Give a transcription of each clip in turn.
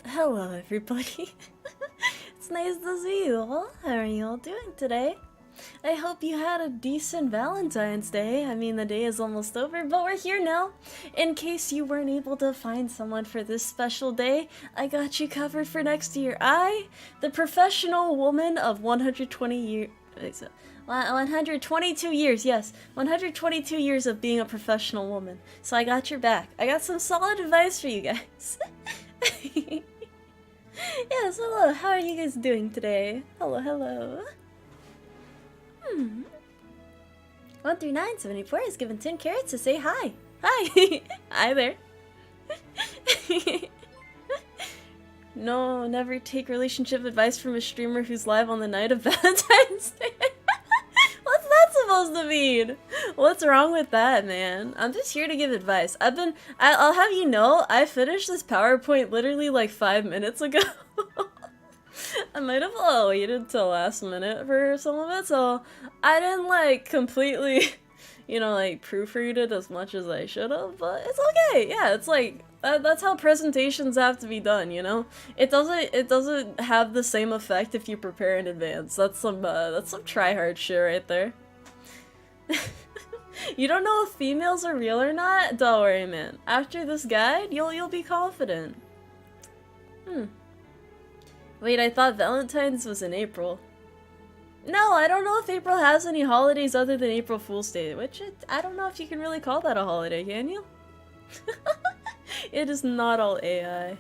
Hello, everybody. It's nice to see you all. How are you all doing today? I hope you had a decent Valentine's Day. I mean, the day is almost over, but we're here now. In case you weren't able to find someone for this special day, I got you covered for next year. The professional woman of 120 years... 122 years, yes. 122 years of being a professional woman. So I got your back. I got some solid advice for you guys. Yes, hello. How are you guys doing today? Hello, hello. 1 through 974 is given 10 carrots to say hi. Hi. Hi there. No, never take relationship advice from a streamer who's live on the night of Valentine's Day. What's that supposed to mean? What's wrong with that, man? I'm just here to give advice. I'll have you know, I finished this PowerPoint literally like 5 minutes ago. I might have waited till last minute for some of it, so I didn't like completely, like proofread it as much as I should have, but it's okay. Yeah, it's like that's how presentations have to be done, you know? It doesn't have the same effect if you prepare in advance. That's some try hard shit right there. You don't know if females are real or not? Don't worry, man. After this guide, you'll be confident. Wait, I thought Valentine's was in April. No, I don't know if April has any holidays other than April Fool's Day, which I don't know if you can really call that a holiday, can you? It is not all AI.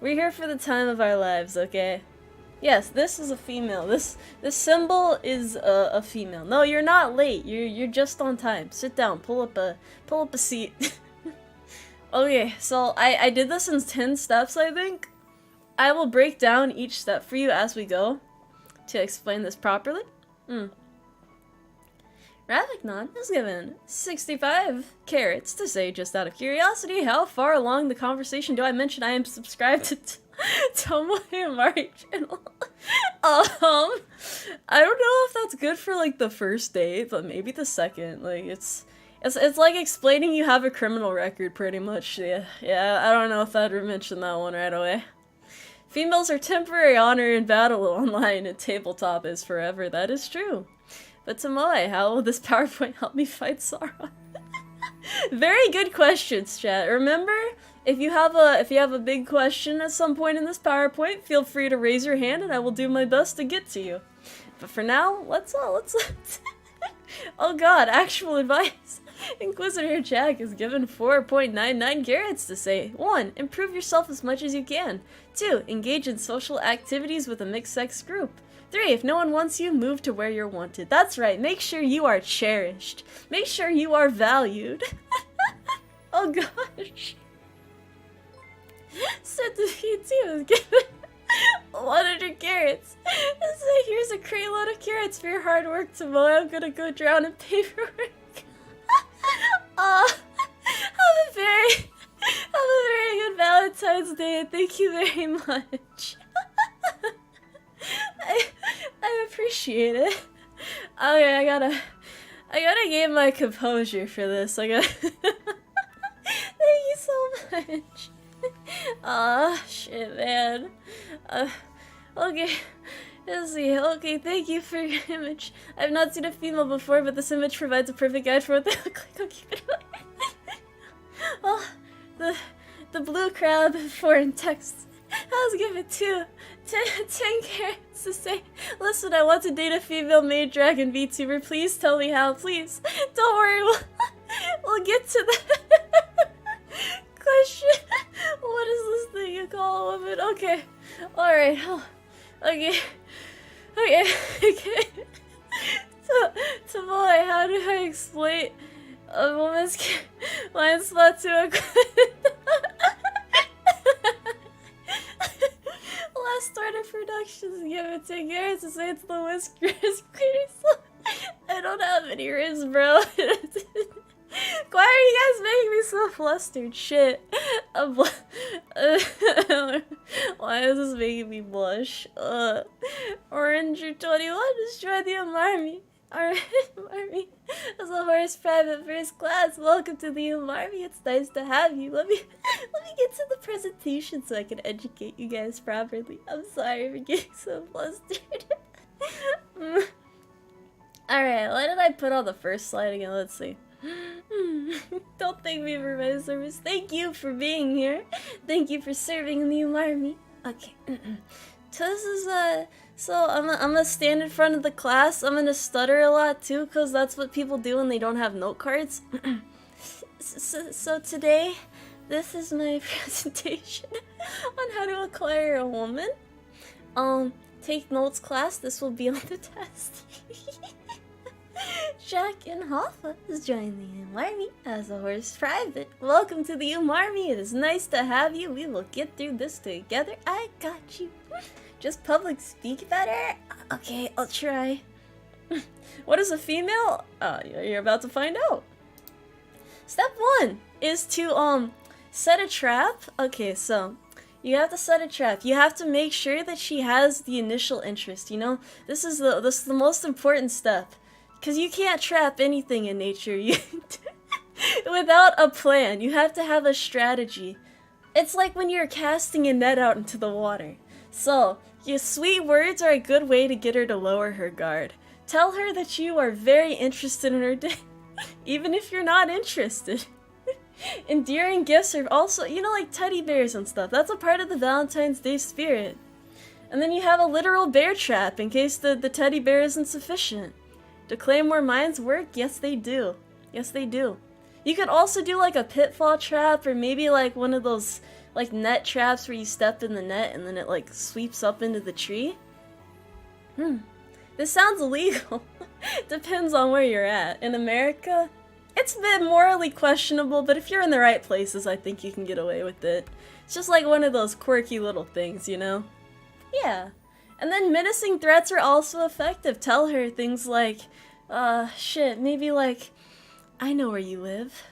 We're here for the time of our lives, okay? Yes, this is a female. This symbol is a female. No, you're not late. You're just on time. Sit down. Pull up a seat. Okay, so I did this in 10 steps, I think. I will break down each step for you as we go to explain this properly. Ravignon is given 65 carrots to say, just out of curiosity, how far along the conversation do I mention I am subscribed to Tomoe Umari channel? I don't know if that's good for like the first date, but maybe the second. Like it's like explaining you have a criminal record, pretty much. Yeah. I don't know if I'd mention that one right away. Females are temporary honor in battle online, and tabletop is forever. That is true. But Tomoe, how will this PowerPoint help me fight Sauron? Very good questions, chat. Remember, if you have a big question at some point in this PowerPoint, feel free to raise your hand, and I will do my best to get to you. But for now, let's oh god, actual advice. Inquisitor Jack is given 4.99 carrots to say 1. Improve yourself as much as you can. 2. Engage in social activities with a mixed-sex group. 3. If no one wants you, move to where you're wanted. That's right, make sure you are cherished. Make sure you are valued. Oh gosh. Set to P2 is given 100 carrots. So here's a crate load of carrots for your hard work, Tomoe. I'm gonna go drown in paperwork. Have a very good Valentine's Day, and thank you very much. I appreciate it. Okay, I gotta gain my composure for this. Thank you so much. Aw, shit, man. Okay. Let's see. Okay, thank you for your image. I've not seen a female before, but this image provides a perfect guide for what they look like. I'll keep it away. Well, the blue crab foreign text. I was given 10 carrots to say, listen, I want to date a female maid dragon VTuber. Please tell me how, please. Don't worry, we'll get to that. Question. What is this thing you call a woman? Okay. Alright. Okay. So, Tomoe, how do I explain a woman's blind spot to a Last start of productions given 10 carrots to say it's the whiskers. I don't have any ribs, bro. Why are you guys making me so flustered? Shit. Why is this making me blush? Ranger 21, destroy the UmARMY. UmARMY as a horse private first class. Welcome to the UmARMY. It's nice to have you. Let me get to the presentation so I can educate you guys properly. I'm sorry for getting so flustered. Alright, why did I put on the first slide again? Let's see. Don't thank me for my service. Thank you for being here. Thank you for serving in the UmARMY. Okay. So this is so I'm gonna stand in front of the class. I'm gonna stutter a lot too, cause that's what people do when they don't have note cards. So today, this is my presentation on how to acquire a woman. Take notes, class. This will be on the test. Jack and Hoffa is joining the UmARMY as a horse private. Welcome to the UmARMY. It is nice to have you. We will get through this together. I got you. Just public speak better? Okay, I'll try. What is a female? You're about to find out. Step 1 is to set a trap. Okay, so you have to set a trap. You have to make sure that she has the initial interest, you know? This is the most important step. Because you can't trap anything in nature without a plan. You have to have a strategy. It's like when you're casting a net out into the water. So, your sweet words are a good way to get her to lower her guard. Tell her that you are very interested in her day, even if you're not interested. Endearing gifts are also, you know, like teddy bears and stuff. That's a part of the Valentine's Day spirit. And then you have a literal bear trap in case the teddy bear isn't sufficient. Do Claymore mines work? Yes, they do. Yes, they do. You could also do like a pitfall trap, or maybe like one of those like net traps where you step in the net and then it like sweeps up into the tree. This sounds illegal. Depends on where you're at. In America, it's a bit morally questionable, but if you're in the right places, I think you can get away with it. It's just like one of those quirky little things, you know? Yeah. And then menacing threats are also effective. Tell her things like, shit, maybe like, I know where you live.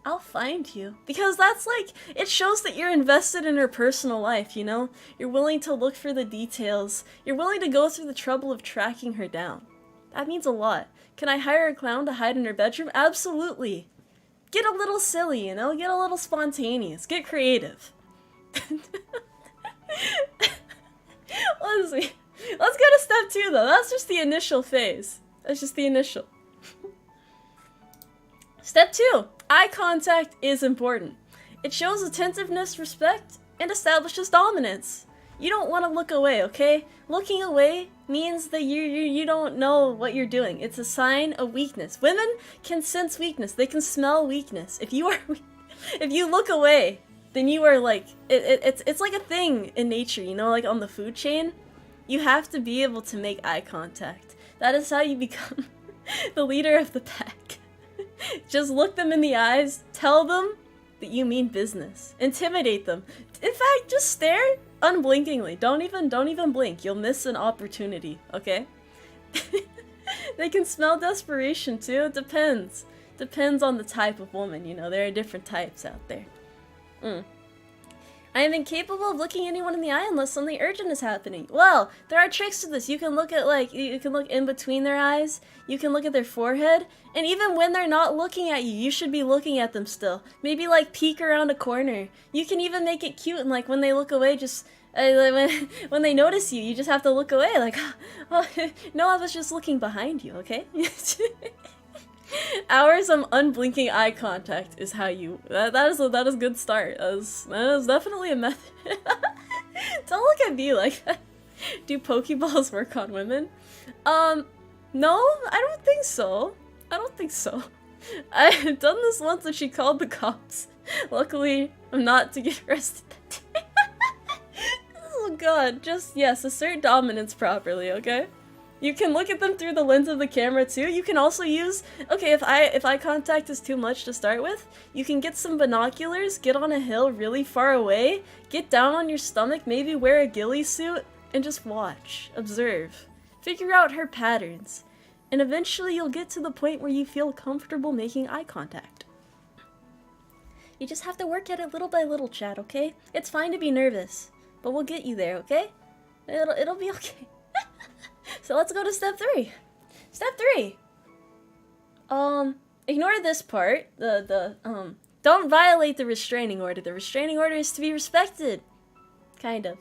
I'll find you. Because that's like, it shows that you're invested in her personal life, you know? You're willing to look for the details. You're willing to go through the trouble of tracking her down. That means a lot. Can I hire a clown to hide in her bedroom? Absolutely. Get a little silly, you know? Get a little spontaneous. Get creative. Let's see. Let's go to step 2 though. That's just the initial phase. That's just the initial. Step 2. Eye contact is important. It shows attentiveness, respect, and establishes dominance. You don't want to look away, okay? Looking away means that you don't know what you're doing. It's a sign of weakness. Women can sense weakness. They can smell weakness. If you look away, then you are like it's like a thing in nature, you know, like on the food chain. You have to be able to make eye contact. That is how you become the leader of the pack. Just look them in the eyes, tell them that you mean business. Intimidate them. In fact, just stare unblinkingly. Don't even blink. You'll miss an opportunity, okay? They can smell desperation too. It depends. Depends on the type of woman, you know. There are different types out there. I am incapable of looking anyone in the eye unless something urgent is happening. Well, there are tricks to this. You can look at you can look in between their eyes. You can look at their forehead. And even when they're not looking at you, you should be looking at them still. Maybe like peek around a corner. You can even make it cute and like when they look away, just when they notice you, you just have to look away like, oh, no, I was just looking behind you, okay? Hours of unblinking eye contact is how you. That is a good start. That is definitely a method. Don't look at me like that. Do Pokeballs work on women? No, I don't think so. I don't think so. I've done this once and she called the cops. Luckily, I'm not to get arrested. Oh god, just yes, assert dominance properly, okay? You can look at them through the lens of the camera too. You can also use, okay, if eye contact is too much to start with, you can get some binoculars, get on a hill really far away, get down on your stomach, maybe wear a ghillie suit, and just watch, observe, figure out her patterns, and eventually you'll get to the point where you feel comfortable making eye contact. You just have to work at it little by little, chat, okay? It's fine to be nervous, but we'll get you there, okay? It'll be okay. So let's go to step 3. Step 3. Ignore this part, the Don't violate the restraining order. The restraining order is to be respected. Kind of.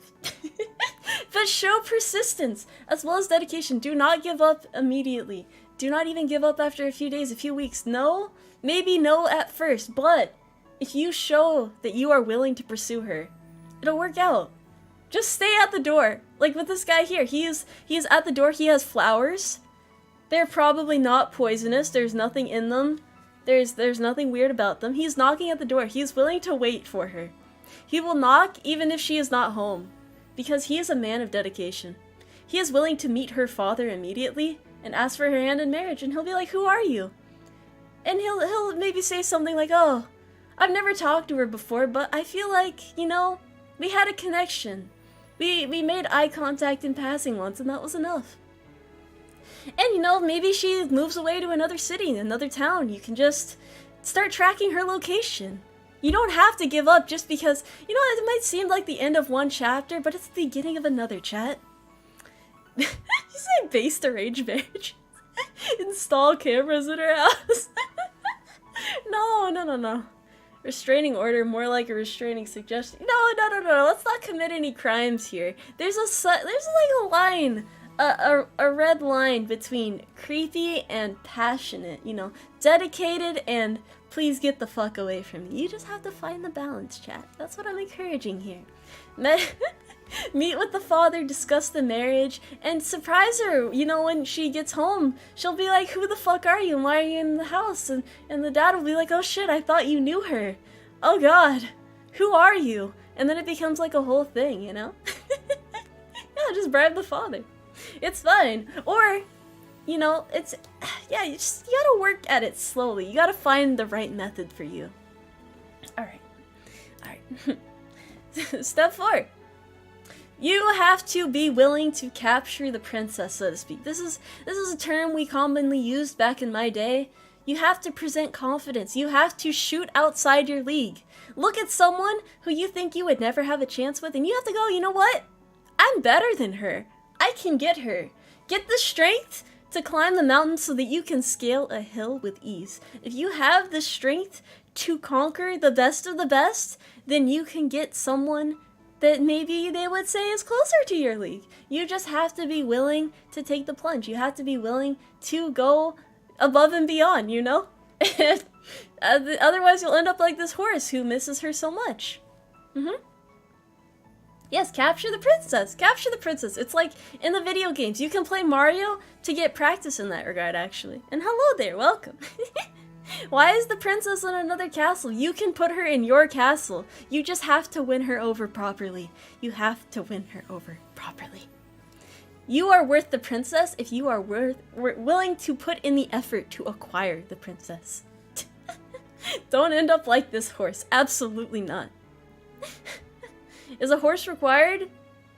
But show persistence as well as dedication. Do not give up immediately. Do not even give up after a few days, a few weeks. No, maybe no at first, but if you show that you are willing to pursue her, it'll work out. Just stay at the door. Like with this guy here, he is at the door. He has flowers. They're probably not poisonous. There's nothing in them. There's nothing weird about them. He's knocking at the door. He's willing to wait for her. He will knock even if she is not home, because he is a man of dedication. He is willing to meet her father immediately and ask for her hand in marriage, and he'll be like, "Who are you?" And he'll maybe say something like, "Oh, I've never talked to her before, but I feel like, you know, we had a connection. We made eye contact in passing once, and that was enough." And, you know, maybe she moves away to another city, another town. You can just start tracking her location. You don't have to give up just because, you know, it might seem like the end of one chapter, but it's the beginning of another, chat. You say based arranged marriage? Install cameras in her house? No. Restraining order, more like a restraining suggestion. No. Let's not commit any crimes here. There's like a line, a red line between creepy and passionate. You know, dedicated and please get the fuck away from me. You just have to find the balance, chat. That's what I'm encouraging here. Meet with the father, discuss the marriage, and surprise her. You know, when she gets home, she'll be like, "Who the fuck are you? And why are you in the house?" And the dad will be like, "Oh shit, I thought you knew her. Oh god, who are you?" And then it becomes like a whole thing, you know? Yeah, just bribe the father. It's fine. Or, you know, it's, yeah, you gotta work at it slowly. You gotta find the right method for you. Alright. Step 4. You have to be willing to capture the princess, so to speak. This is a term we commonly used back in my day. You have to present confidence. You have to shoot outside your league. Look at someone who you think you would never have a chance with, and you have to go, "You know what? I'm better than her. I can get her." Get the strength to climb the mountain so that you can scale a hill with ease. If you have the strength to conquer the best of the best, then you can get someone that maybe they would say is closer to your league. You just have to be willing to take the plunge. You have to be willing to go above and beyond, you know? Otherwise you'll end up like this horse who misses her so much. Yes, capture the princess. Capture the princess. It's like in the video games. You can play Mario to get practice in that regard, actually. And hello there, welcome. Why is the princess in another castle? You can put her in your castle. You just have to win her over properly. You have to win her over properly. You are worth the princess if you are willing to put in the effort to acquire the princess. Don't end up like this horse. Absolutely not. Is a horse required?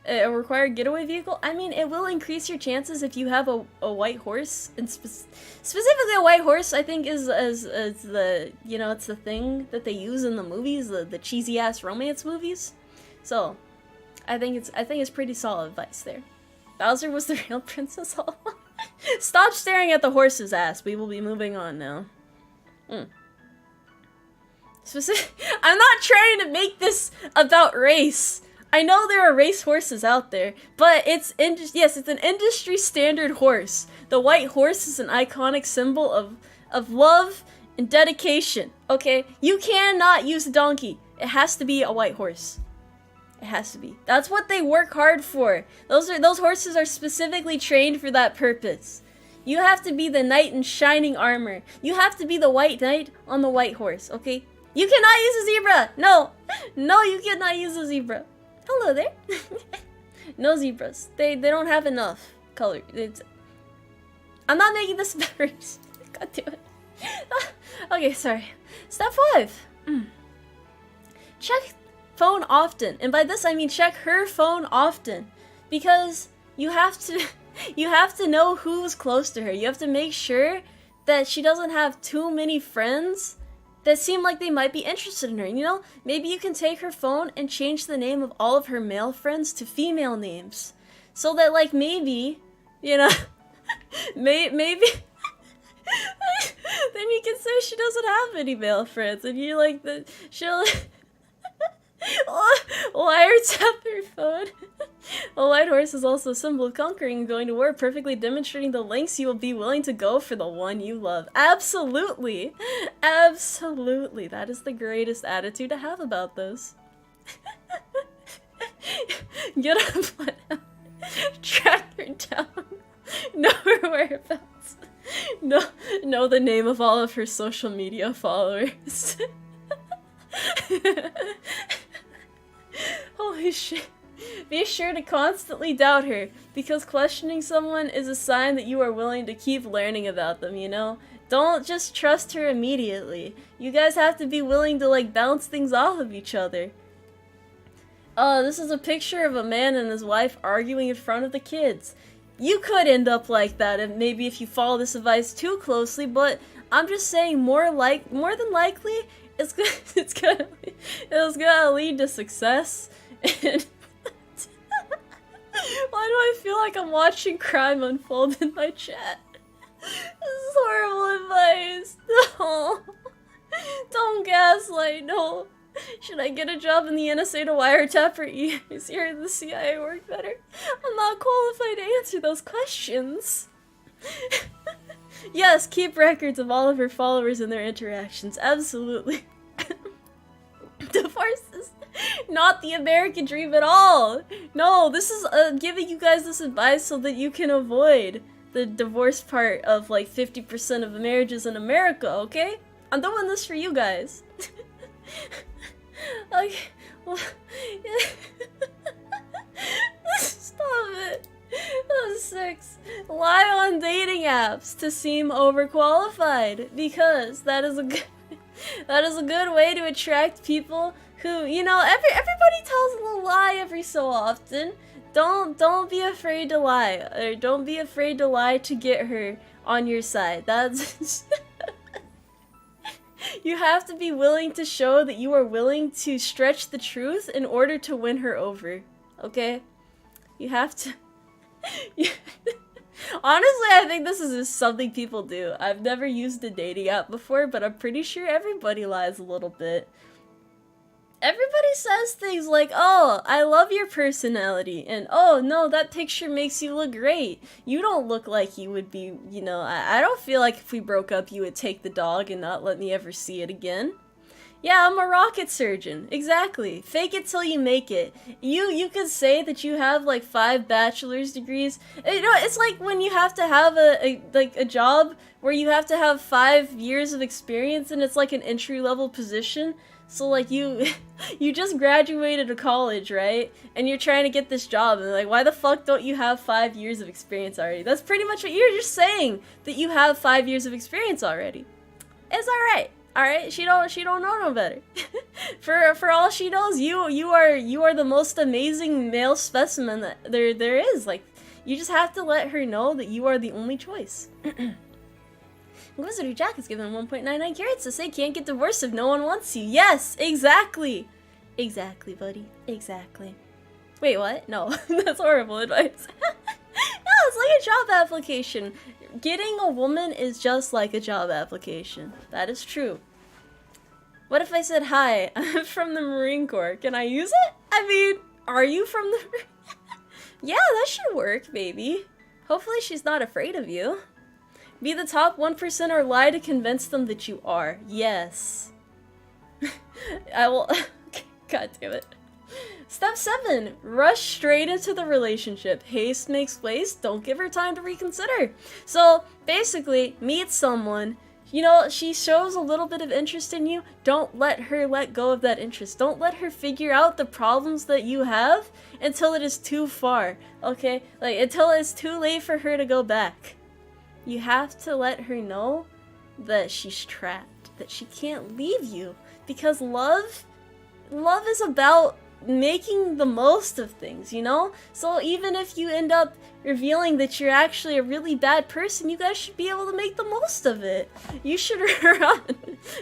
A required getaway vehicle? I mean, it will increase your chances if you have a white horse, and specifically a white horse. I think is the, you know, it's the thing that they use in the movies, the cheesy ass romance movies. So, I think it's pretty solid advice there. Bowser was the real princess all along. Stop staring at the horse's ass. We will be moving on now. I'm not trying to make this about race. I know there are race horses out there, but it's an industry standard horse. The white horse is an iconic symbol of love and dedication. Okay, you cannot use a donkey. It has to be a white horse. It has to be. That's what they work hard for. Those horses are specifically trained for that purpose. You have to be the knight in shining armor. You have to be the white knight on the white horse. Okay, you cannot use a zebra. No, you cannot use a zebra. Hello there. No zebras. They don't have enough color. I'm not making this about race. God damn it. Okay, sorry. Step 5. Check phone often. And by this I mean check her phone often. Because you have to know who's close to her. You have to make sure that she doesn't have too many friends that seem like they might be interested in her. You know, maybe you can take her phone and change the name of all of her male friends to female names. So that, like, maybe, you know, maybe Then you can say she doesn't have any male friends, and you like the she'll wiretap her phone. A white horse is also a symbol of conquering and going to war, perfectly demonstrating the lengths you will be willing to go for the one you love. Absolutely! Absolutely! That is the greatest attitude to have about this. Get up, track her down, know her whereabouts, know the name of all of her social media followers. Holy shit. Be sure to constantly doubt her, because questioning someone is a sign that you are willing to keep learning about them, you know? Don't just trust her immediately. You guys have to be willing to, like, bounce things off of each other. This is a picture of a man and his wife arguing in front of the kids. You could end up like that, and maybe if you follow this advice too closely, but I'm just saying more than likely, it's gonna lead to success. And why do I feel like I'm watching crime unfold in my chat? This is horrible advice. No. Don't gaslight, no. Should I get a job in the NSA to wiretap her ears here in the CIA work better? I'm not qualified to answer those questions. Yes, keep records of all of her followers and their interactions. Absolutely. Divorce is not the American dream at all. No, this is giving you guys this advice so that you can avoid the divorce part of like 50% of marriages in America, okay? I'm doing this for you guys. Okay, well, stop it. That was 6. Lie on dating apps to seem overqualified, because that is a good way to attract people who, you know, everybody tells a little lie every so often. Don't be afraid to lie, or don't be afraid to lie to get her on your side. That's you have to be willing to show that you are willing to stretch the truth in order to win her over. Okay? You have to. Honestly, I think this is just something people do. I've never used a dating app before, but I'm pretty sure everybody lies a little bit. Everybody says things like, oh, I love your personality, and oh, no, that picture makes you look great. You don't look like you would be, you know, I don't feel like if we broke up you would take the dog and not let me ever see it again. Yeah, I'm a rocket surgeon. Exactly. Fake it till you make it. You could say that you have like 5 bachelor's degrees. You know, it's like when you have to have a job where you have to have 5 years of experience and it's like an entry-level position. So like you just graduated college, right? And you're trying to get this job and they're like, why the fuck don't you have 5 years of experience already? That's pretty much what you're just saying, that you have 5 years of experience already. It's alright. Alright? She don't know no better. For all she knows, you are the most amazing male specimen that there is. Like, you just have to let her know that you are the only choice. Wizard Jack is given 1.99 carats to say can't get divorced if no one wants you. Yes, exactly. Exactly, buddy. Exactly. Wait, what? No, that's horrible advice. No, it's like a job application. Getting a woman is just like a job application. That is true. What if I said, hi, I'm from the Marine Corps. Can I use it? I mean, are you from the Yeah, that should work, baby. Hopefully she's not afraid of you. Be the top 1% or lie to convince them that you are. Yes. I will. God damn it. Step 7. Rush straight into the relationship. Haste makes waste. Don't give her time to reconsider. So, basically, meet someone. You know, she shows a little bit of interest in you. Don't let her let go of that interest. Don't let her figure out the problems that you have until it is too far. Okay? Like, until it's too late for her to go back. You have to let her know that she's trapped, that she can't leave you, because love is about making the most of things, you know? So even if you end up revealing that you're actually a really bad person, you guys should be able to make the most of it. You should run.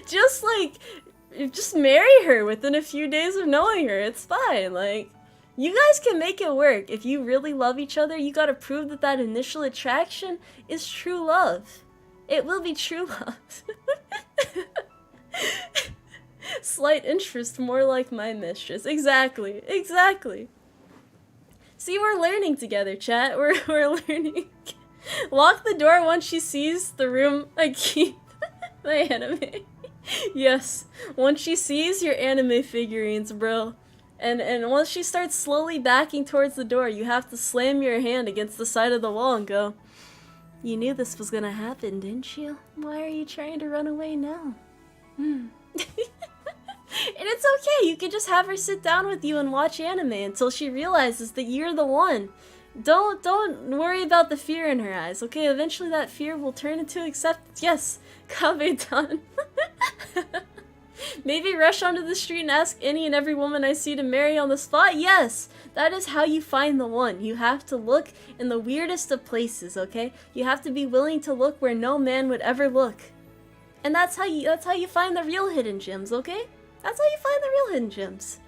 Just marry her within a few days of knowing her. It's fine, like... You guys can make it work. If you really love each other, you gotta prove that that initial attraction is true love. It will be true love. Slight interest, more like my mistress. Exactly, exactly. See, we're learning together, chat. We're learning. Lock the door once she sees the room I keep my anime. Yes, once she sees your anime figurines, bro. And once she starts slowly backing towards the door, you have to slam your hand against the side of the wall and go, "You knew this was gonna happen, didn't you? Why are you trying to run away now?" And it's okay, you can just have her sit down with you and watch anime until she realizes that you're the one. Don't worry about the fear in her eyes, okay? Eventually that fear will turn into acceptance. Yes, Kabe-tan. Maybe rush onto the street and ask any and every woman I see to marry on the spot? Yes! That is how you find the one. You have to look in the weirdest of places, okay? You have to be willing to look where no man would ever look. And that's how you find the real hidden gems, okay? That's how you find the real hidden gems.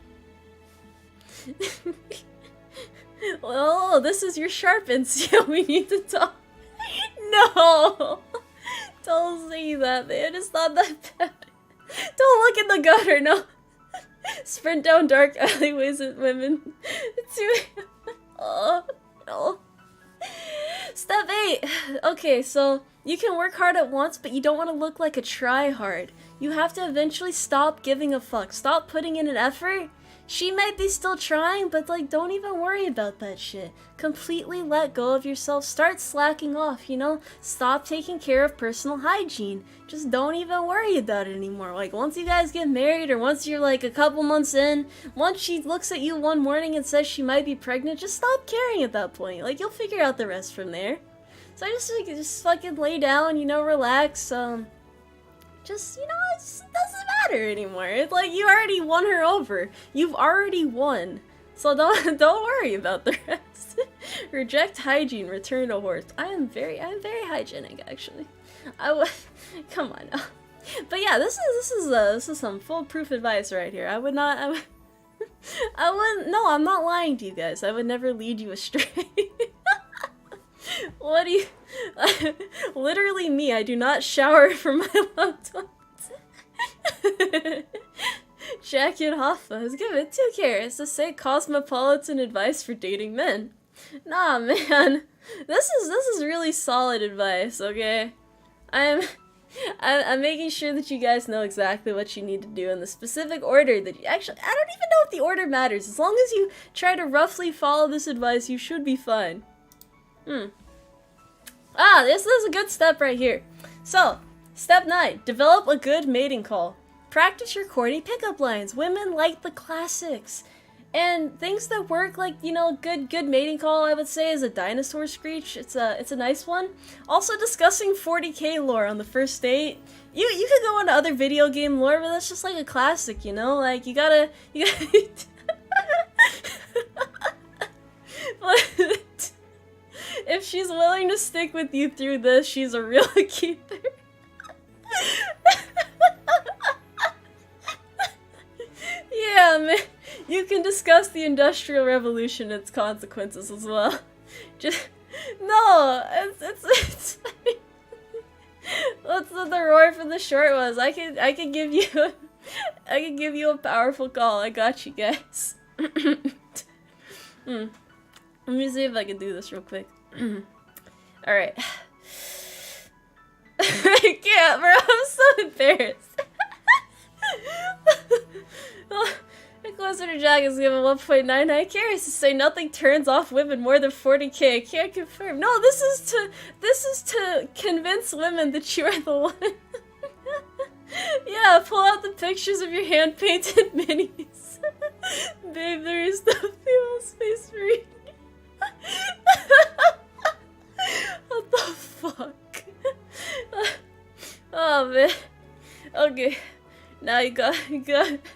Oh, this is your sharpens. Yeah, we need to talk. No! Don't say that, man. It's not that bad. Don't look in the gutter, no. Sprint down dark alleyways with women. Oh, no. Step 8. Okay, so you can work hard at once, but you don't want to look like a try-hard. You have to eventually stop giving a fuck. Stop putting in an effort. She might be still trying, but like, don't even worry about that shit. Completely let go of yourself. Start slacking off, you know? Stop taking care of personal hygiene. Just don't even worry about it anymore. Like, once you guys get married, or once you're like a couple months in, once she looks at you one morning and says she might be pregnant, just stop caring at that point. Like, you'll figure out the rest from there. So I just fucking lay down, you know, relax, just, you know, it doesn't matter anymore. It's like, you already won her over. You've already won. So don't worry about the rest. Reject hygiene, return to horse. I am very hygienic, actually. Come on now. But yeah, this is some foolproof advice right here. I wouldn't, no, I'm not lying to you guys. I would never lead you astray. What do you... Literally me, I do not shower for my loved ones. Jacket Hoffa has given 2 carrots to say cosmopolitan advice for dating men. Nah, man. This is really solid advice, okay? I'm making sure that you guys know exactly what you need to do in the specific order that you... Actually, I don't even know if the order matters. As long as you try to roughly follow this advice, you should be fine. Ah, this is a good step right here. So, step 9, develop a good mating call. Practice your corny pickup lines. Women like the classics. And things that work, like, you know, good mating call, I would say, is a dinosaur screech. It's a nice one. Also, discussing 40k lore on the first date. You could go into other video game lore, but that's just like a classic, you know? Like, you gotta But if she's willing to stick with you through this, she's a real keeper. Yeah, man. You can discuss the Industrial Revolution and its consequences as well. Just no, it's that's what the roar for the short was. I could give you a powerful call. I got you guys. Let me see if I can do this real quick. Alright. I can't, bro. I'm so embarrassed. Inquisitor Jack is given 1.99 carries to say nothing turns off women more than 40k. I can't confirm. No, this is to convince women that you are the one. Yeah, pull out the pictures of your hand-painted minis. Babe, there is no female space for you. What the fuck? Oh man. Okay. Now you got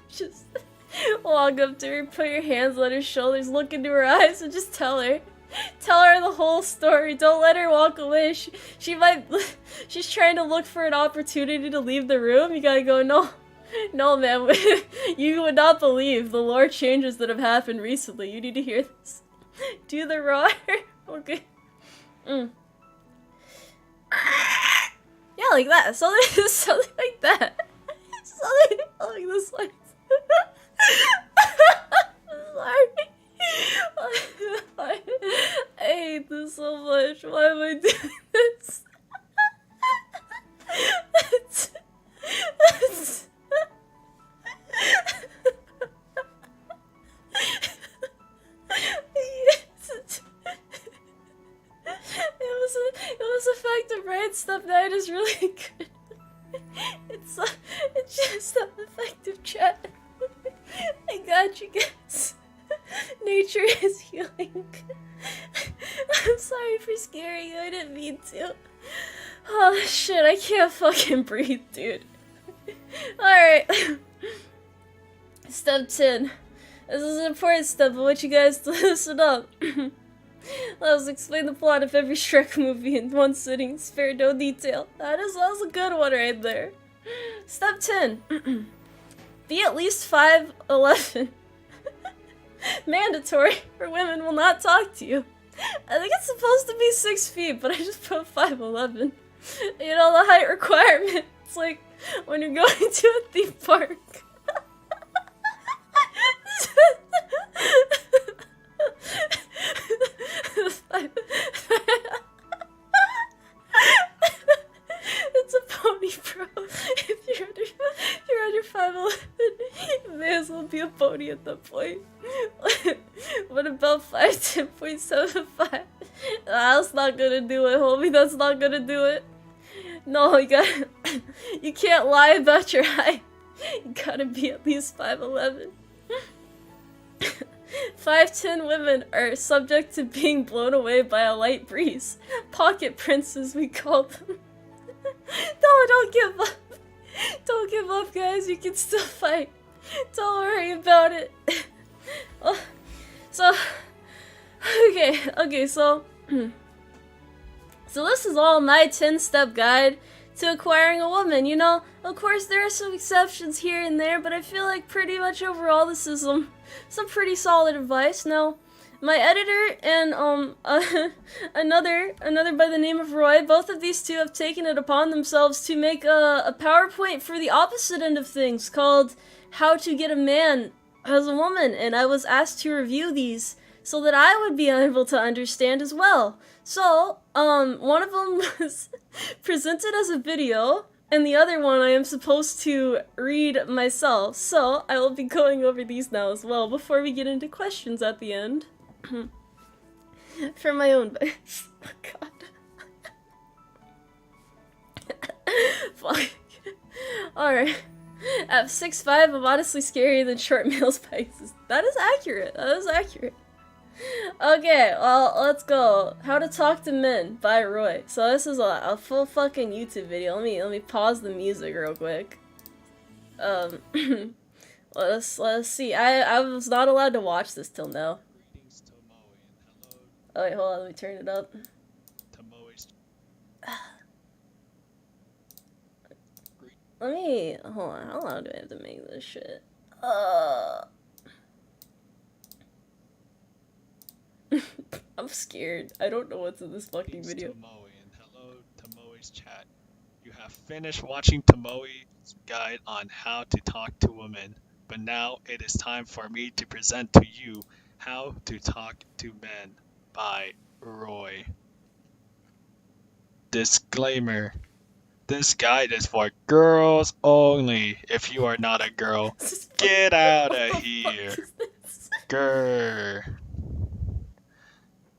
just walk up to her, put your hands on her shoulders, look into her eyes, and just tell her the whole story. Don't let her walk away. She's trying to look for an opportunity to leave the room. You gotta go, no man, you would not believe the lore changes that have happened recently. You need to hear this. Do the roar. Okay. Yeah, like that. Something like that. Something like this one. Sorry. I hate this so much. Why am I doing this? It was effective, right? Step 9 is really good. It's just an effective chat. I got you guys. Nature is healing. I'm sorry for scaring you, I didn't mean to. Oh shit, I can't fucking breathe, dude. Alright. Step 10. This is an important step, I want you guys to listen up. Let's explain the plot of every Shrek movie in one sitting, spare no detail. That was a good one right there. Step 10. Be at least 5'11". Mandatory, or women will not talk to you. I think it's supposed to be 6 feet, but I just put 5'11". You know, the height requirement. It's like when you're going to a theme park. It's a pony, bro. If you're under 5'11", you may as well be a pony at that point. What about 5'10.75"? That's not gonna do it, homie. That's not gonna do it. No, you can't lie about your height. You gotta be at least 5'11". 5'10" women are subject to being blown away by a light breeze. Pocket princes, we call them. Don't give up. Don't give up, guys. You can still fight. Don't worry about it. Oh, so, okay, so this is all my 10-step guide to acquiring a woman. You know, of course there are some exceptions here and there, but I feel like pretty much overall this is some pretty solid advice. Now, my editor and another by the name of Roy, both of these two have taken it upon themselves to make a PowerPoint for the opposite end of things called How to Get a Man as a Woman, and I was asked to review these so that I would be able to understand as well. So, one of them was presented as a video, and the other one I am supposed to read myself. So, I will be going over these now as well before we get into questions at the end. For my own oh god. Fuck. Alright. At 6'5", I'm honestly scarier than short male spices. That is accurate. That is accurate. Okay, well, let's go. How to Talk to Men by Roy. So this is a full fucking YouTube video. Let me pause the music real quick. Let's see. I was not allowed to watch this till now. Oh wait, hold on, let me turn it up. Hold on, how long do I have to make this shit? I'm scared. I don't know what's in this fucking video. Tomoe, and hello, Tomoe's chat. You have finished watching Tomoe's guide on how to talk to women, but now it is time for me to present to you How to Talk to Men by Roy. Disclaimer. This guide is for girls only. If you are not a girl, get out of here. Grr.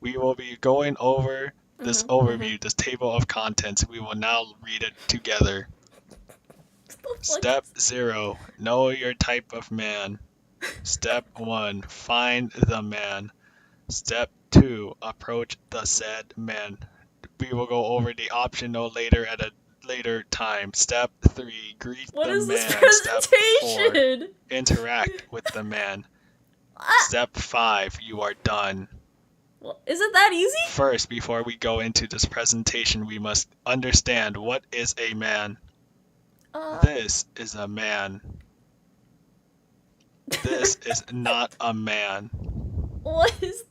We will be going over this overview, this table of contents. We will now read it together. Step 0. Know your type of man. Step 1. Find the man. Step 2. Approach the said man. We will go over the optional later at a later time. Step 3. Greet what the is man. This presentation? Step 4. Interact with the man. Step 5. You are done. Well, is it that easy? First, before we go into this presentation, we must understand what is a man. This is a man. This is not a man. What is...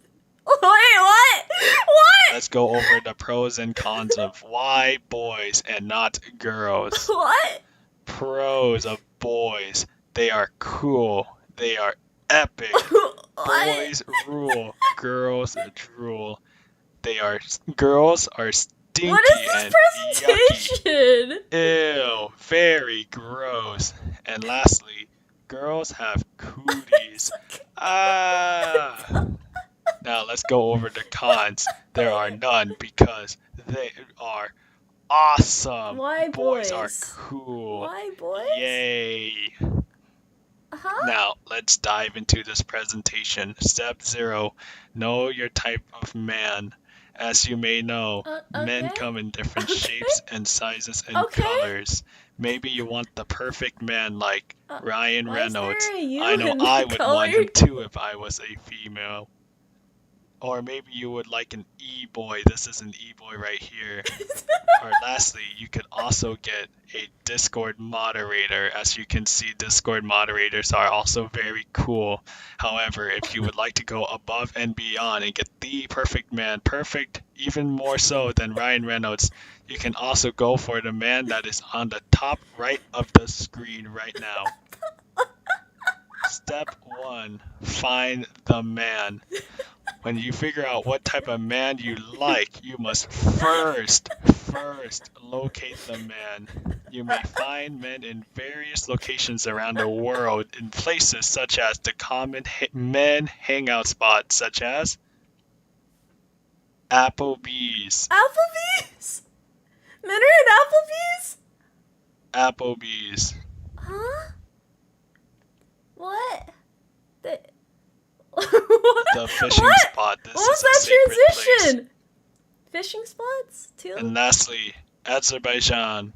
Wait, what? What? let's go over the pros and cons of why boys and not girls. What? Pros of boys. They are cool. They are epic. Boys rule. Girls drool. Girls are stinky What is and this yucky. presentation? Ew, very gross. And lastly, girls have cooties. Ah. Now let's go over the cons. There are none because they are awesome. Why Boys are boys? cool. Why boys? Yay. Huh? Now, let's dive into this presentation. Step 0. Know your type of man. As you may know, men Okay. come in different Okay. shapes and sizes and Okay. colors. Maybe you want the perfect man like Ryan Why is there Reynolds. a U I know in I the would color? want him too if I was a female. Or maybe you would like an e-boy. This is an e-boy right here. Or lastly, you could also get a Discord moderator. As you can see, Discord moderators are also very cool. However, if you would like to go above and beyond and get the perfect man, perfect even more so than Ryan Reynolds, you can also go for the man that is on the top right of the screen right now. Step 1. Find the man. When you figure out what type of man you like, you must first locate the man. You may find men in various locations around the world in places such as the common men hangout spots such as Applebee's. Applebee's? Men are in Applebee's? Applebee's. Huh? What? The fishing What? spot. This What was is a that sacred transition? place. Fishing spots? Too? And lastly, Azerbaijan.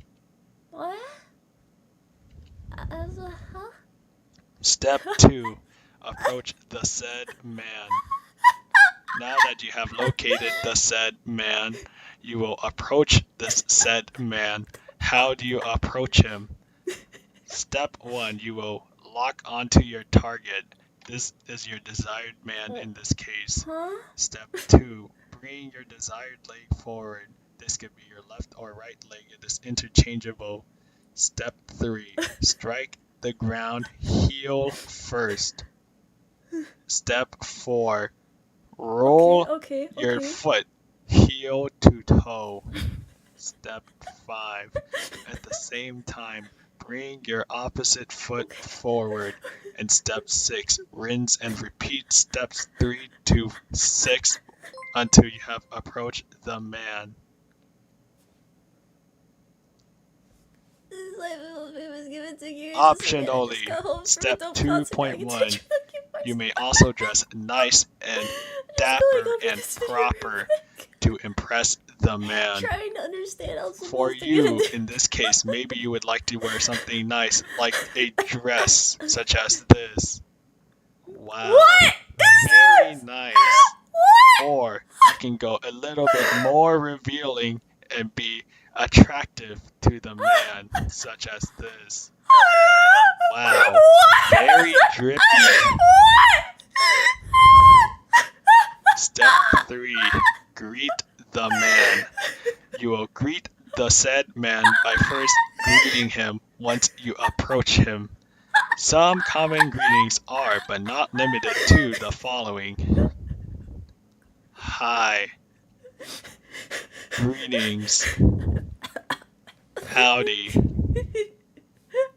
What? Huh? Step 2. Approach the said man. Now that you have located the said man, you will approach this said man. How do you approach him? Step 1. You will lock onto your target. This is your desired man in this case. Huh? Step 2. Bring your desired leg forward. This could be your left or right leg. It is interchangeable. Step 3. Strike the ground heel first. Step 4. Roll Okay. your foot heel to toe. Step 5. At the same time, bring your opposite foot forward. And step 6. Rinse and repeat steps 3 to 6 until you have approached the man. Option only. Step 2.1. You may also dress nice and dapper and proper to impress the man. Trying to understand how For you, in this case, maybe you would like to wear something nice, like a dress, such as this. Wow. What is Very this? nice. What? Or you can go a little bit more revealing and be attractive to the man, such as this. Wow. What? Very drippy. What? Step 3. Greet the man. You will greet the said man by first greeting him once you approach him. Some common greetings are, but not limited to, the following. Hi. Greetings. Howdy.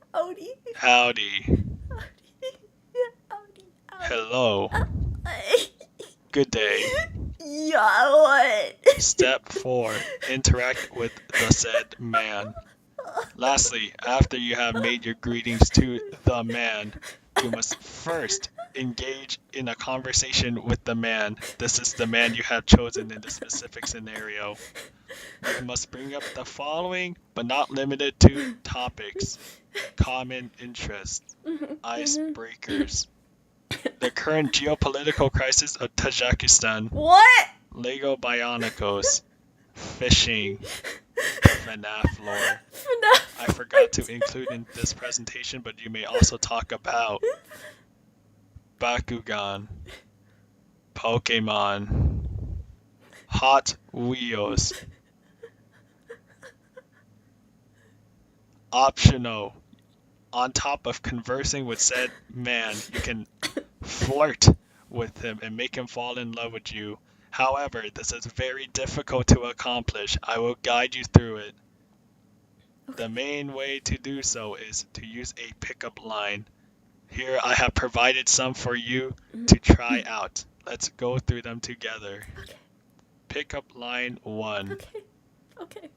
Howdy. Howdy. Hello. Good day. Yeah, what? Step 4. Interact with the said man. Lastly, after you have made your greetings to the man, you must first engage in a conversation with the man. This is the man you have chosen in the specific scenario. You must bring up the following, but not limited to, topics. Common interests. Icebreakers. The current geopolitical crisis of Tajikistan. What? Lego Bionicles. Fishing. FNAF lore. I forgot to include in this presentation, but you may also talk about Bakugan, Pokemon, Hot Wheels. Optional. On top of conversing with said man, you can flirt with him and make him fall in love with you. However, this is very difficult to accomplish. I will guide you through it. Okay. The main way to do so is to use a pickup line. Here I have provided some for you to try out. Let's go through them together. Okay. Pickup line 1. Okay. Okay.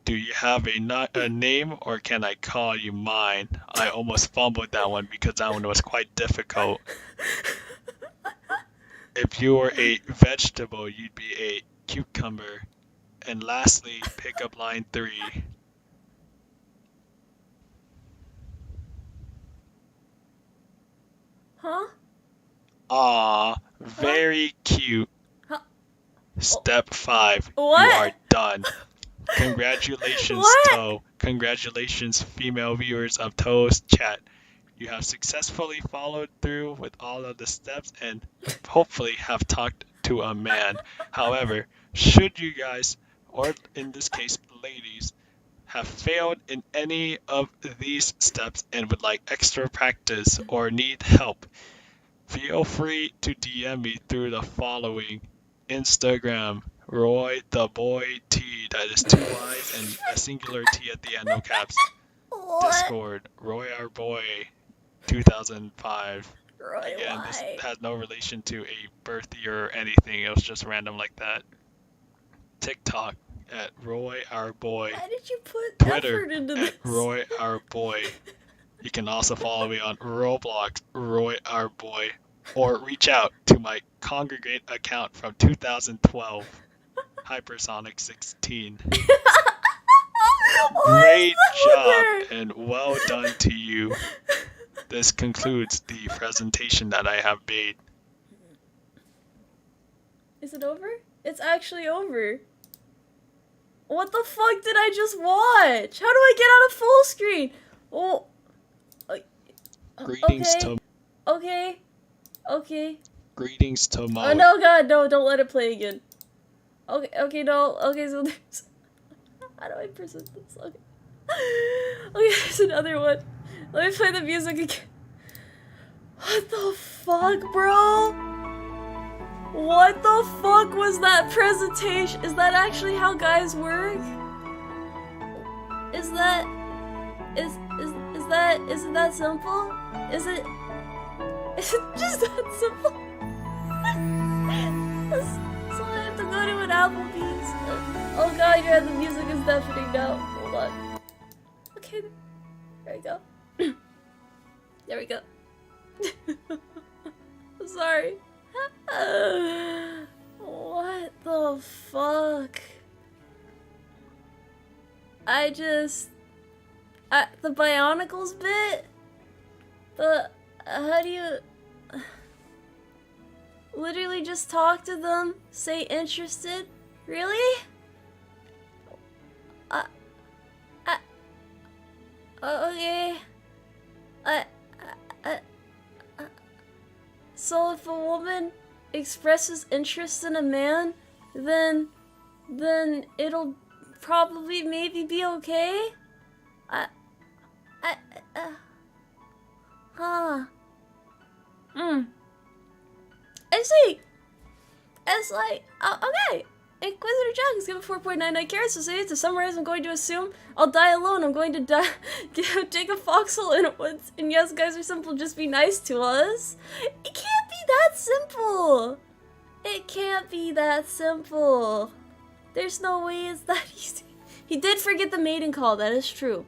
Do you have a name, or can I call you mine? I almost fumbled that one because that one was quite difficult. If you were a vegetable, you'd be a cucumber. And lastly, pickup line 3. Huh? Aw, very cute. Huh? Step 5. What? You are done. Congratulations, What? Toe. Congratulations, female viewers of Toe's chat. You have successfully followed through with all of the steps and hopefully have talked to a man. However, should you guys, or in this case, ladies, have failed in any of these steps and would like extra practice or need help, feel free to DM me through the following: Instagram, Roy the Boy T, that is 2 Y's and a singular T at the end, no caps. What? Discord, Roy our Boy 2005. Roy, Again, this why? has no relation to a birth year or anything, it was just random like that. TikTok at Roy our Boy. Why did you put Twitter effort into at this? Roy our Boy. You can also follow me on Roblox, Roy our Boy, or reach out to my Congregate account from 2012, Hypersonic16. Great job and well done to you. This concludes the presentation that I have made. Is it over? It's actually over. What the fuck did I just watch? How do I get out of full screen? Oh. Greetings Okay. to Okay. Okay. greetings to Oh Mo. no, God, no! Don't let it play again. Okay. Okay. No. Okay. So there's. How do I present this? Okay. Okay. There's another one. Let me play the music again. What the fuck, bro? What the fuck was that presentation? Is that actually how guys work? Is that is it that simple? Is it just that simple? So I have to go to an Applebee's. Oh god, yeah, the music is deafening now. Hold on. Okay, there we go. There we go. I'm sorry. What the fuck? The Bionicles bit? How do you... Literally just talk to them? Say interested? Really? Okay. So if a woman expresses interest in a man, then it'll probably maybe be okay? I see. It's like, okay. Inquisitor Jack is given 4.99 carats to say. To summarize, I'm going to assume I'll die alone. I'm going to die, dig a foxhole in the woods. And yes, guys are simple. Just be nice to us. It can't be that simple. It can't be that simple. There's no way it's that easy. He did forget the mating call. That is true.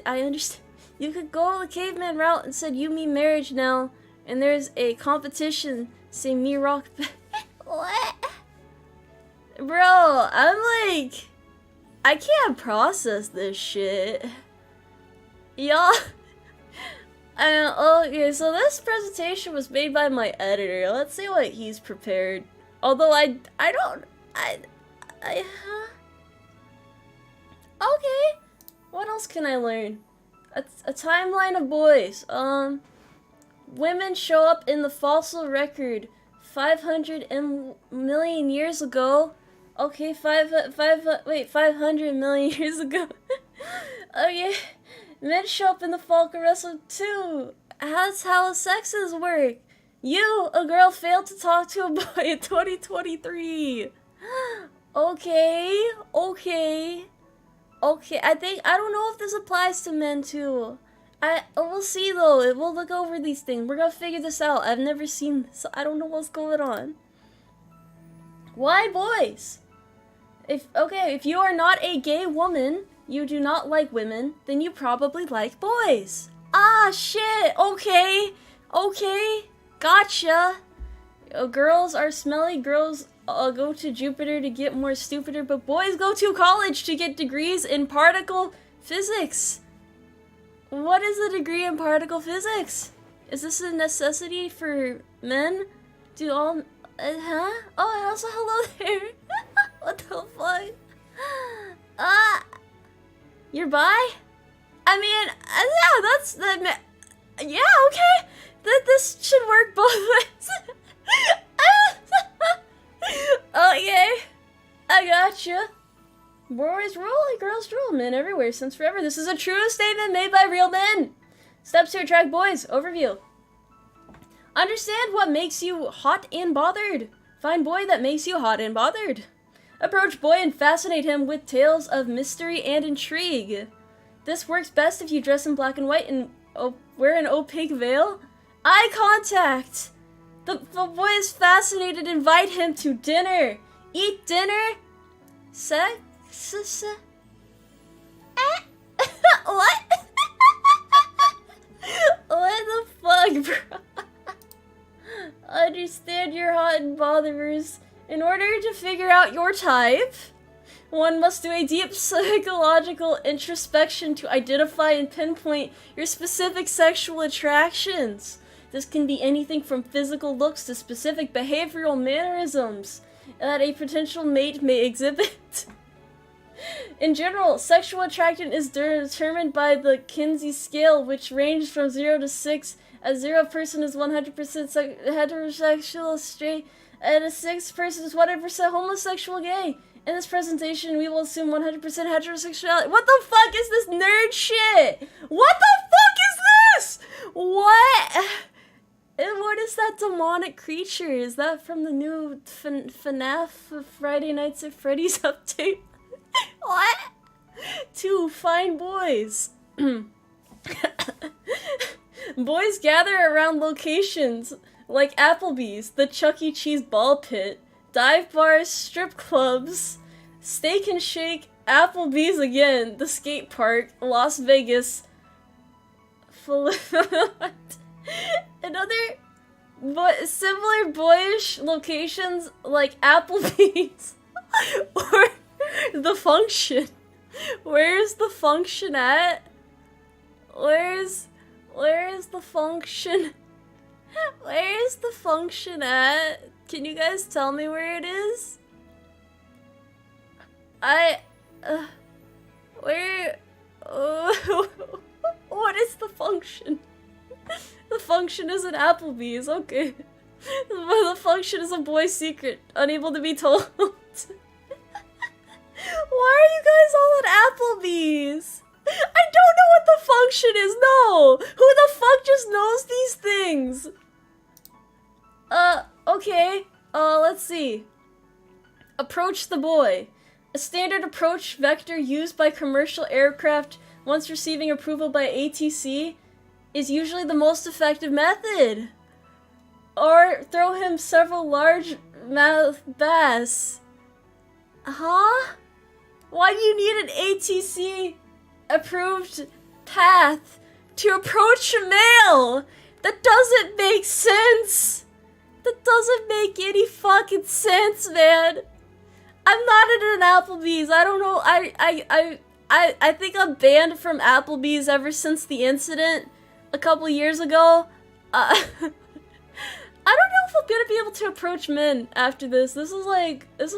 I understand. You could go the caveman route and said, "You mean marriage now?" And there's a competition. Say me rock. What? Bro, I'm like, I can't process this shit. Y'all. Okay, so this presentation was made by my editor. Let's see what he's prepared. Although okay. What else can I learn? A timeline of boys. Women show up in the fossil record 500 million years ago. Okay, 500 million years ago. Okay, men show up in the folk wrestle too. That's how sexes work. You, a girl, failed to talk to a boy in 2023. Okay. I don't know if this applies to men too. We'll see though. We'll look over these things. We're gonna figure this out. I've never seen this. I don't know what's going on. Why boys? If you are not a gay woman, you do not like women, then you probably like boys. Ah, shit. Okay. Gotcha. Girls are smelly. Girls go to Jupiter to get more stupider, but boys go to college to get degrees in particle physics. What is a degree in particle physics? Is this a necessity for men? Do all... huh? Oh, and also hello there. What the fuck? You're bi? I mean, yeah, that's the... yeah, okay. This should work both ways. Okay. I gotcha. Boys rule like girls rule. Men everywhere since forever. This is a true statement made by real men. Steps to attract boys. Overview. Understand what makes you hot and bothered. Find boy that makes you hot and bothered. Approach boy and fascinate him with tales of mystery and intrigue. This works best if you dress in black and white and wear an opaque veil. Eye contact. The boy is fascinated. Invite him to dinner. Eat dinner. Sex. What? What the fuck, bro? Understand your hot and botherers. In order to figure out your type, one must do a deep psychological introspection to identify and pinpoint your specific sexual attractions. This can be anything from physical looks to specific behavioral mannerisms that a potential mate may exhibit. In general, sexual attraction is determined by the Kinsey scale, which ranges from 0 to 6, as 0 person is 100% heterosexual straight, and a 6 person is 100% homosexual gay. In this presentation, we will assume 100% heterosexuality. What the fuck is this nerd shit? What the fuck is this? What? And what is that demonic creature? Is that from the new FNAF Friday Nights at Freddy's update? What? 2. Find boys. Boys gather around locations like Applebee's, the Chuck E. Cheese ball pit, dive bars, strip clubs, Steak and Shake, Applebee's again, the skate park, Las Vegas, and other similar boyish locations like Applebee's or the Function. Where's the Function at? Where's the Function? Where is the Function at? Can you guys tell me where it is? What is the Function? The Function is an Applebee's, okay. The Function is a boy's secret, unable to be told. Why are you guys all at Applebee's? I don't know what the Function is, no! Who the fuck just knows these things? Okay. Let's see. Approach the boy. A standard approach vector used by commercial aircraft once receiving approval by ATC is usually the most effective method. Or throw him several large-mouth bass. Huh? Why do you need an ATC approved path to approach a male? That doesn't make sense. That doesn't make any fucking sense, man. I'm not at an Applebee's. I don't know. I think I'm banned from Applebee's ever since the incident a couple years ago. I don't know if I'm gonna be able to approach men after this. This is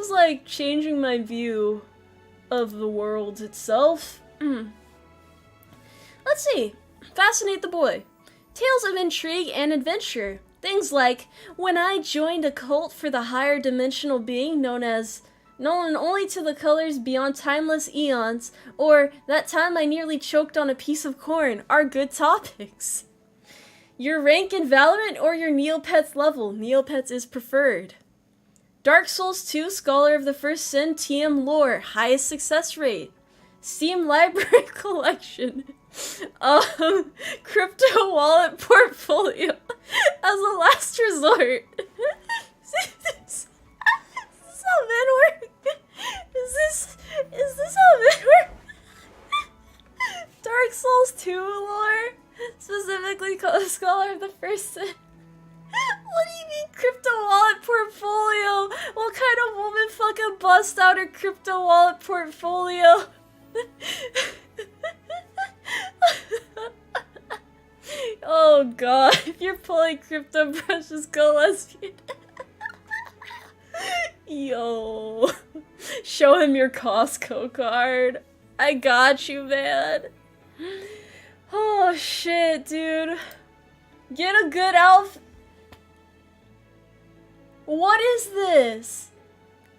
like changing my view of the world itself. Let's see. Fascinate the boy. Tales of intrigue and adventure. Things like, when I joined a cult for the higher dimensional being known only to the colors beyond timeless eons, or that time I nearly choked on a piece of corn, are good topics. Your rank in Valorant or your Neopets level. Neopets is preferred. Dark Souls 2, Scholar of the First Sin, TM lore, highest success rate. Steam library collection. Crypto wallet portfolio as a last resort. Is this how men work? Is this how men work? Dark Souls 2 lore, specifically Scholar of the First Sin. What do you mean crypto wallet portfolio? What kind of woman fucking bust out her crypto wallet portfolio? Oh god, if you're pulling crypto brushes, go lesbian. Yo. Show him your Costco card. I got you, man. Oh shit, dude. Get a good outfit. What is this?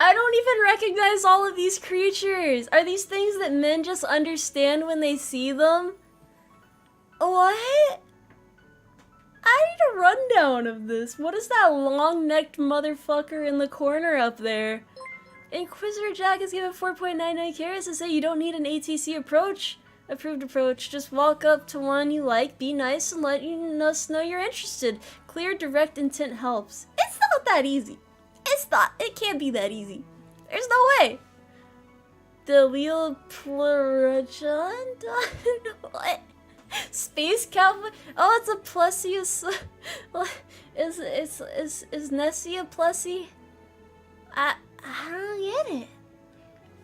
I don't even recognize all of these creatures. Are these things that men just understand when they see them? What? I need a rundown of this. What is that long-necked motherfucker in the corner up there? Inquisitor Jack is given 4.99 carats to say you don't need an ATC approach. Approved approach. Just walk up to one you like, be nice, and let us know you're interested. Clear, direct intent helps. It's not that easy. It's not. It can't be that easy. There's no way. The wheel plurajon? What? Space cowboy? Oh, it's a plushie. Is Nessie a plushie? I don't get it.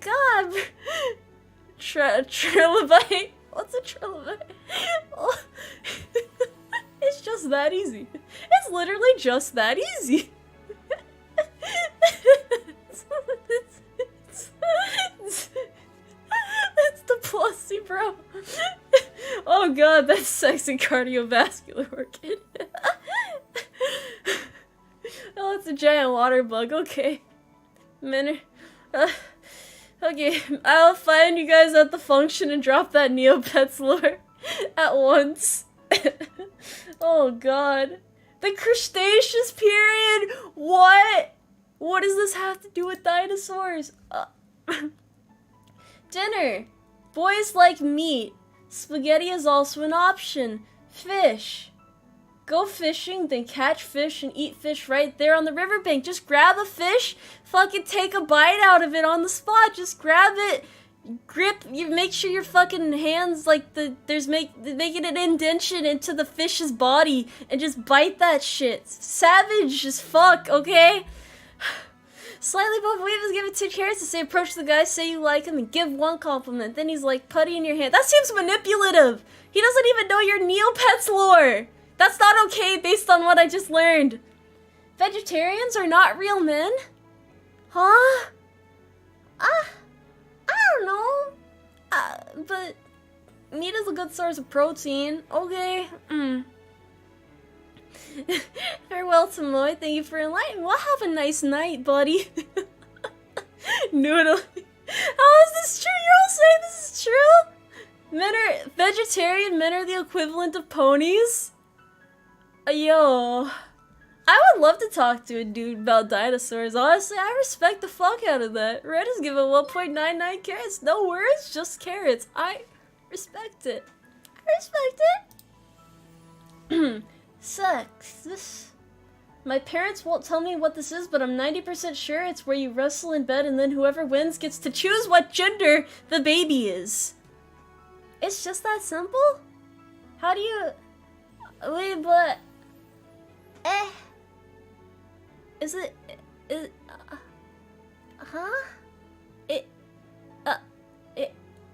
God. Trilobite? What's a trilobite? Oh. It's just that easy. It's literally just that easy. It's the plushie, bro. Oh god, that's sexy cardiovascular orchid. Oh, it's a giant water bug. Okay. Okay, I'll find you guys at the function and drop that Neopets lore at once. Oh god. The Cretaceous period? What? What does this have to do with dinosaurs? Dinner. Boys like meat. Spaghetti is also an option. Fish. Go fishing, then catch fish and eat fish right there on the riverbank. Just grab a fish, fucking take a bite out of it on the spot. Just grab it, grip, you make sure your fucking hands like making an indentation into the fish's body and just bite that shit. Savage as fuck, okay? Slightly above wave is given 2 carrots to say approach the guy, say you like him, and give 1 compliment. Then he's like, putty in your hand. That seems manipulative. He doesn't even know your Neopets lore. That's not okay based on what I just learned. Vegetarians are not real men? Huh? I don't know. But meat is a good source of protein. Okay. Farewell, Tomoe. Thank you for enlightening. Well, have a nice night, buddy. Noodle. How is this true? You're all saying this is true? Vegetarian men are the equivalent of ponies? Yo. I would love to talk to a dude about dinosaurs. Honestly, I respect the fuck out of that. Red is given 1.99 carats. No words, just carrots. I respect it. I respect it. Sex. My parents won't tell me what this is, but I'm 90% sure it's where you wrestle in bed and then whoever wins gets to choose what gender the baby is. It's just that simple? How do you... Wait, but... Is it... Huh?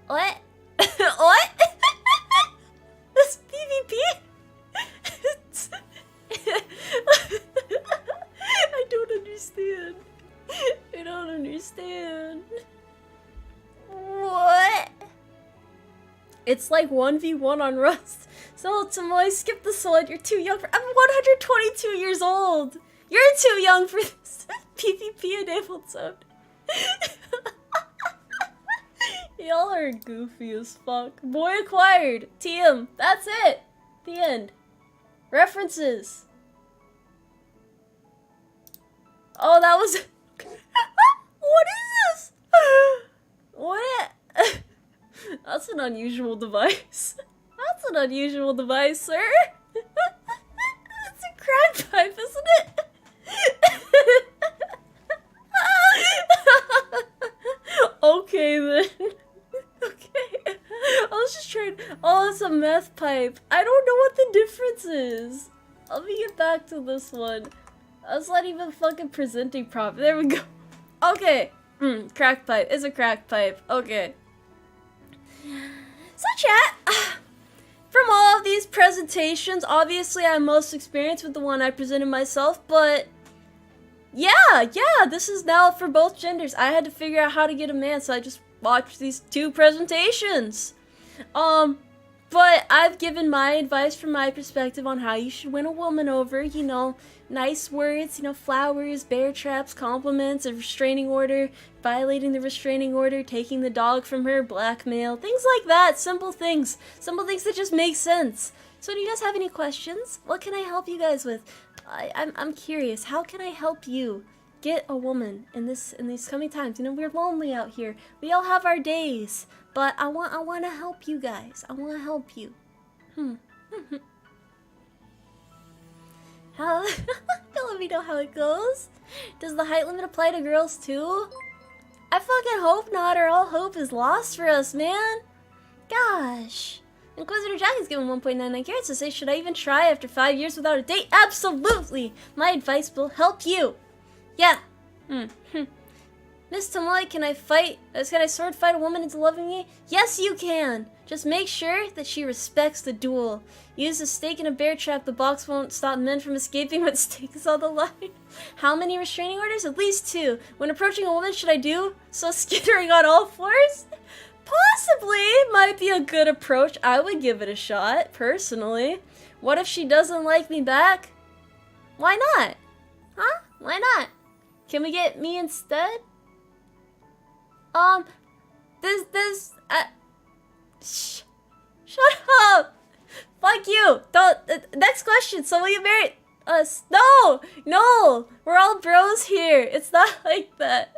What? What? This PvP? I don't understand. I don't understand. What? It's like 1v1 on Rust. So, Tomoe, skip this one. You're too young for- I'm 122 years old! You're too young for this PvP enabled zone. Y'all are goofy as fuck. Boy acquired. TM. That's it. The end. References. Oh, that was... What is this? What? That's an unusual device. That's an unusual device, sir. It's a crack pipe, isn't it? Okay, then. Okay. I was just trying... Oh, it's a meth pipe. I don't know what the difference is. Let me get back to this one. That's not even fucking presenting properly. There we go. Okay. Crack pipe. It's a crack pipe. Okay. So chat, from all of these presentations, obviously I'm most experienced with the one I presented myself, but yeah, this is now for both genders. I had to figure out how to get a man, so I just watched these two presentations. But I've given my advice from my perspective on how you should win a woman over, you know, nice words, you know, flowers, bear traps, compliments, a restraining order, violating the restraining order, taking the dog from her, blackmail, things like that, simple things that just make sense. So do you guys have any questions? What can I help you guys with? I'm curious, how can I help you get a woman in these coming times? You know, we're lonely out here. We all have our days. But I want to help you guys. I want to help you. How? Let me know how it goes. Does the height limit apply to girls too? I fucking hope not, or all hope is lost for us, man. Gosh. Inquisitor Jack is given 1.99 carats to say, should I even try after 5 years without a date? Absolutely. My advice will help you. Yeah. Miss Tomoe, can I sword fight a woman into loving me? Yes, you can! Just make sure that she respects the duel. Use a stake in a bear trap. The box won't stop men from escaping when stake is on the line. How many restraining orders? At least 2. When approaching a woman, should I do so skittering on all fours? Possibly! Might be a good approach. I would give it a shot, personally. What if she doesn't like me back? Why not? Huh? Why not? Can we get me instead? Shut up! Fuck you! Don't, next question, so will you marry us? No! We're all bros here. It's not like that.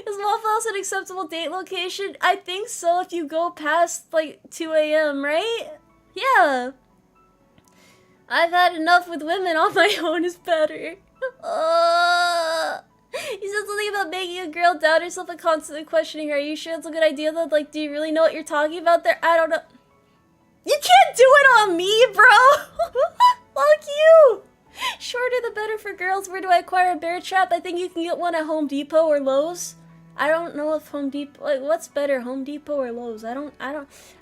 Is Waffle House an acceptable date location? I think so if you go past, like, 2 a.m., right? Yeah. I've had enough with women. On my own is better. You said something about making a girl doubt herself and constantly questioning her. Are you sure it's a good idea though? Like, do you really know what you're talking about there? I don't know. You can't do it on me, bro! Fuck you! Shorter the better for girls. Where do I acquire a bear trap? I think you can get one at Home Depot or Lowe's. I don't know if Home Depot, like, what's better, Home Depot or Lowe's? I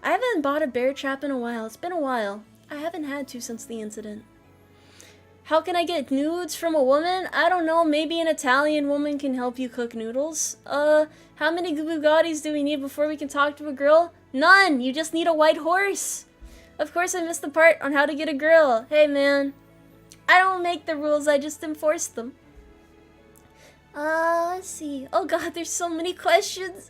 haven't bought a bear trap in a while. It's been a while. I haven't had to since the incident. How can I get nudes from a woman? I don't know, maybe an Italian woman can help you cook noodles. How many Bugattis do we need before we can talk to a girl? None! You just need a white horse! Of course I missed the part on how to get a girl. Hey man, I don't make the rules, I just enforce them. Let's see. Oh god, there's so many questions.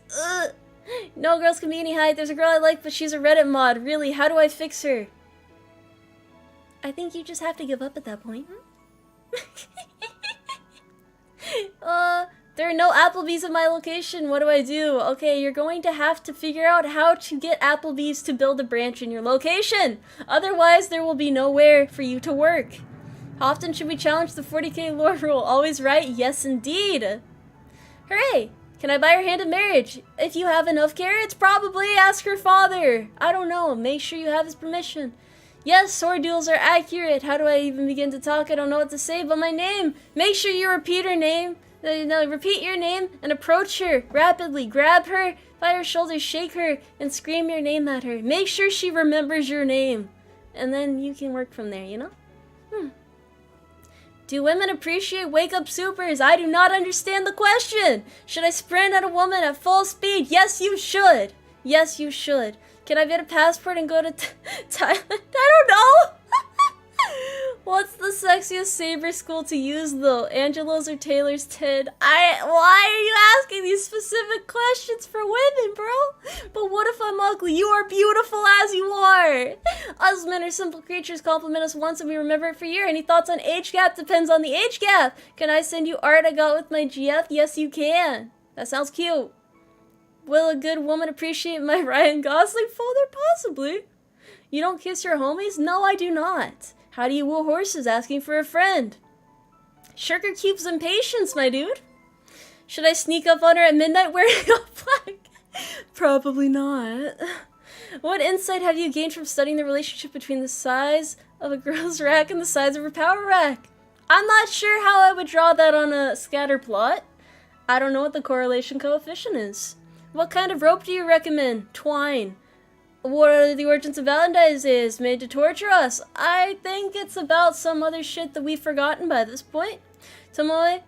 No girls can be any height. There's a girl I like, but she's a Reddit mod. Really, how do I fix her? I think you just have to give up at that point. There are no Applebee's at my location. What do I do? Okay, you're going to have to figure out how to get Applebee's to build a branch in your location. Otherwise, there will be nowhere for you to work. How often should we challenge the 40k lore rule? Always right? Yes, indeed. Hooray! Can I buy her hand in marriage? If you have enough carrots, probably. Ask her father. I don't know. Make sure you have his permission. Yes, sword duels are accurate. How do I even begin to talk? I don't know what to say but my name. Make sure you repeat her name. No, repeat your name and approach her rapidly. Grab her by her shoulders, shake her, and scream your name at her. Make sure she remembers your name. And then you can work from there, you know? Do women appreciate wake-up supers? I do not understand the question. Should I sprint at a woman at full speed? Yes, you should. Yes, you should. Can I get a passport and go to Thailand? I don't know! What's the sexiest saber school to use though? Angelo's or Taylor's TID? Why are you asking these specific questions for women, bro? But what if I'm ugly? You are beautiful as you are. Us men are simple creatures. Compliment us once and we remember it for a year. Any thoughts on age gap? Depends on the age gap. Can I send you art I got with my GF? Yes, you can. That sounds cute. Will a good woman appreciate my Ryan Gosling folder? Possibly. You don't kiss your homies? No, I do not. How do you woo horses? Asking for a friend. Sugar cubes and patience, my dude. Should I sneak up on her at midnight wearing all black? Probably not. What insight have you gained from studying the relationship between the size of a girl's rack and the size of her power rack? I'm not sure how I would draw that on a scatter plot. I don't know what the correlation coefficient is. What kind of rope do you recommend? Twine. What are the origins of Valentine's Day? Is made to torture us? I think it's about some other shit that we've forgotten by this point. Tomoe,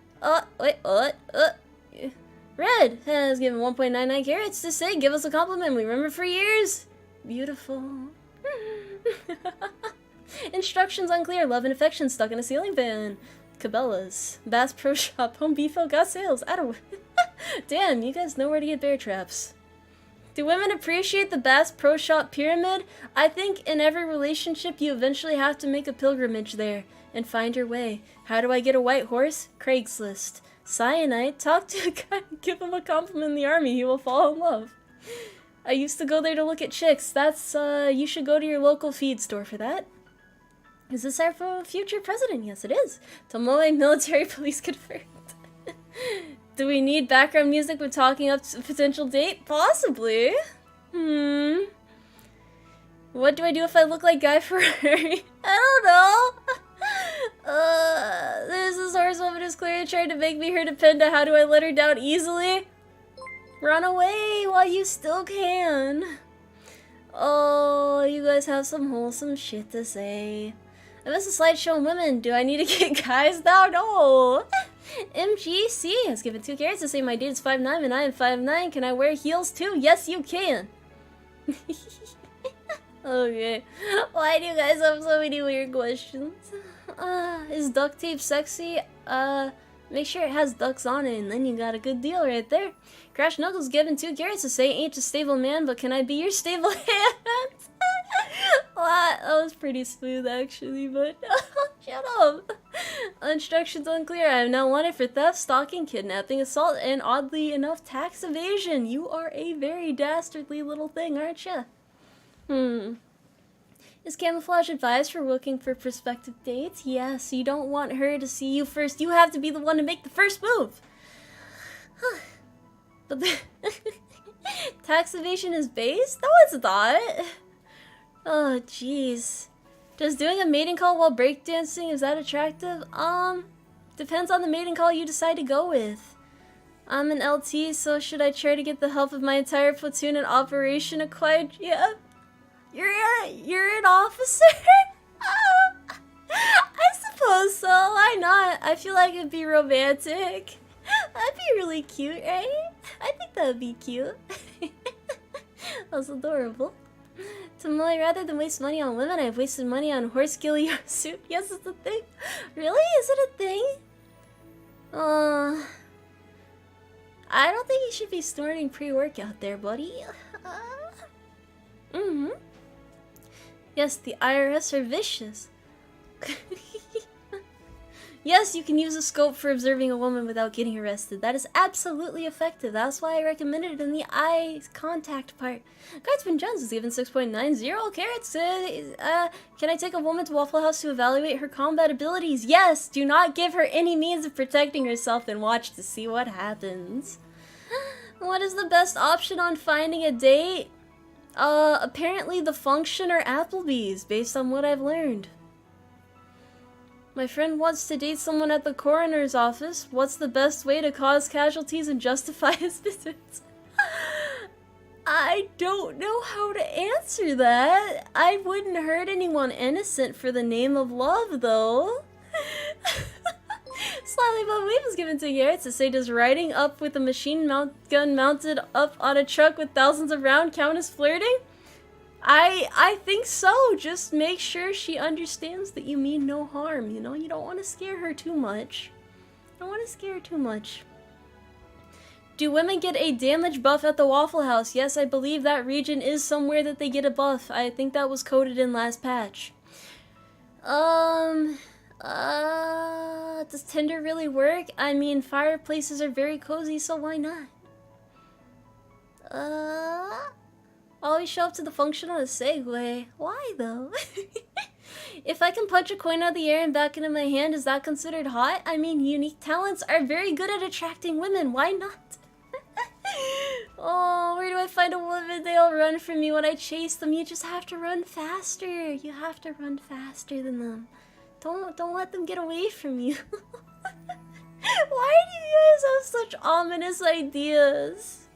Red has given 1.99 carats to say, give us a compliment. We remember for years. Beautiful. Instructions unclear. Love and affection stuck in a ceiling fan. Cabela's. Bass Pro Shop. Home Depot got sales. Damn, you guys know where to get bear traps. Do women appreciate the Bass Pro Shop pyramid? I think in every relationship you eventually have to make a pilgrimage there and find your way. How do I get a white horse? Craigslist. Cyanide. Talk to a guy and give him a compliment in the army. He will fall in love. I used to go there to look at chicks. That's, you should go to your local feed store for that. Is this our future president? Yes, it is. Tomoe military police confirmed. Do we need background music when talking up a potential date? Possibly. What do I do if I look like Guy Fieri? I don't know. There's this horsewoman who's clearly trying to make me her dependent. How do I let her down easily? Run away while you still can. Oh, you guys have some wholesome shit to say. I miss a slideshow on women. Do I need to get guys now? No. MGC has given 2 carats to say my date is 5'9" and I am 5'9". Can I wear heels too? Yes, you can. Okay. Why do you guys have so many weird questions? Is duct tape sexy? Make sure it has ducks on it and then you got a good deal right there. Crash Knuckles given 2 carats to say ain't a stable man, but can I be your stable hand? That was pretty smooth actually, but shut up. Instructions unclear. I am now wanted for theft, stalking, kidnapping, assault, and oddly enough, tax evasion. You are a very dastardly little thing, aren't you? Is camouflage advised for looking for prospective dates? Yes, you don't want her to see you first. You have to be the one to make the first move. But the tax evasion is based? No, it's not. Oh, jeez. Does doing a mating call while breakdancing, is that attractive? Depends on the mating call you decide to go with. I'm an LT, so should I try to get the help of my entire platoon in Operation Acquired? Yeah. You're an officer? I suppose so. Why not? I feel like it'd be romantic. That'd be really cute, right? I think that'd be cute. That's adorable. Tomoe, rather than waste money on women, I've wasted money on horse ghillie suit. Yes, it's a thing. Really? Is it a thing? I don't think you should be snorting pre-workout there, buddy. Yes, the IRS are vicious. Yes, you can use a scope for observing a woman without getting arrested. That is absolutely effective. That's why I recommended it in the eye contact part. Guardsman Jones is given 6.90 carats. Can I take a woman to Waffle House to evaluate her combat abilities? Yes! Do not give her any means of protecting herself and watch to see what happens. What is the best option on finding a date? Apparently the Function or Applebee's, based on what I've learned. My friend wants to date someone at the coroner's office. What's the best way to cause casualties and justify his visits? I don't know how to answer that. I wouldn't hurt anyone innocent for the name of love, though. Slightly above wave was given to Garrett to say, does riding up with a machine gun mounted up on a truck with thousands of rounds count as flirting? I think so. Just make sure she understands that you mean no harm, you know? You don't want to scare her too much. You don't want to scare her too much. Do women get a damage buff at the Waffle House? Yes, I believe that region is somewhere that they get a buff. I think that was coded in last patch. Does Tinder really work? I mean, fireplaces are very cozy, so why not? Always show up to the function on a Segway. Why, though? If I can punch a coin out of the air and back into my hand, is that considered hot? I mean, unique talents are very good at attracting women. Why not? Oh, where do I find a woman? They all run from me when I chase them. You just have to run faster. You have to run faster than them. Don't let them get away from you. Why do you guys have such ominous ideas?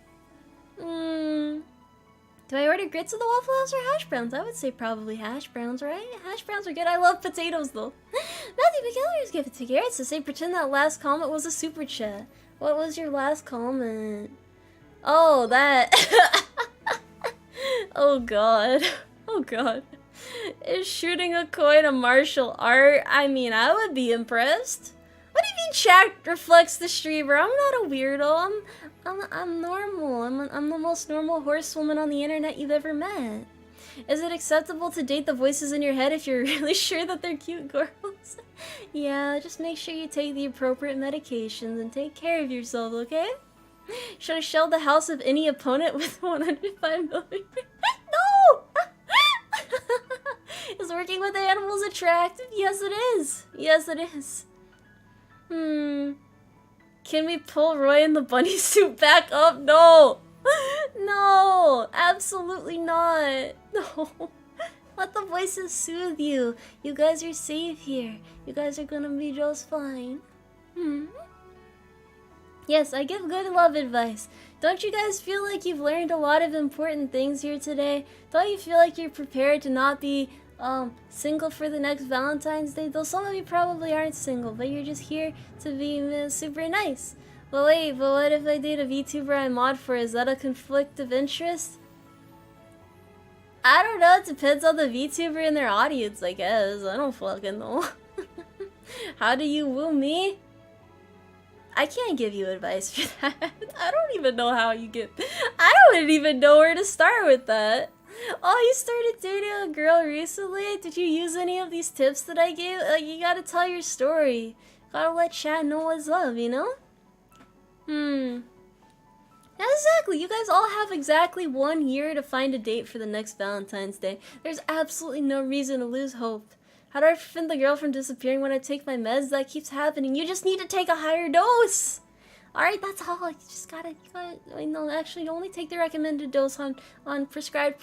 Do I order grits at the Waffle House or hash browns? I would say probably hash browns, right? Hash browns are good. I love potatoes, though. Matthew McKellar's give it to Garrett to say, pretend that last comment was a super chat. What was your last comment? Oh, that. Oh, God. Oh, God. Is shooting a coin a martial art? I mean, I would be impressed. What do you mean chat reflects the streamer? I'm not a weirdo. I'm normal. I'm the most normal horsewoman on the internet you've ever met. Is it acceptable to date the voices in your head if you're really sure that they're cute girls? Yeah, just make sure you take the appropriate medications and take care of yourself, okay? Should I shell the house of any opponent with 105 million? No! Is working with animals attractive? Yes, it is. Yes, it is. Can we pull Roy in the bunny suit back up? No! No! Absolutely not! No! Let the voices soothe you. You guys are safe here. You guys are gonna be just fine. Yes, I give good love advice. Don't you guys feel like you've learned a lot of important things here today? Don't you feel like you're prepared to not be single for the next Valentine's Day? Though some of you probably aren't single, but you're just here to be super nice. But wait, but what if I date a VTuber I mod for? Is that a conflict of interest? I don't know, it depends on the VTuber and their audience, I guess. I don't fucking know. How do you woo me? I can't give you advice for that. I don't even know how you get... I don't even know where to start with that. Oh, you started dating a girl recently? Did you use any of these tips that I gave? Like, you gotta tell your story. Gotta let chat know what's up, you know? Exactly. You guys all have exactly 1 year to find a date for the next Valentine's Day. There's absolutely no reason to lose hope. How do I prevent the girl from disappearing when I take my meds? That keeps happening. You just need to take a higher dose. Alright, that's all. You just gotta, no, actually, only take the recommended dose on prescribed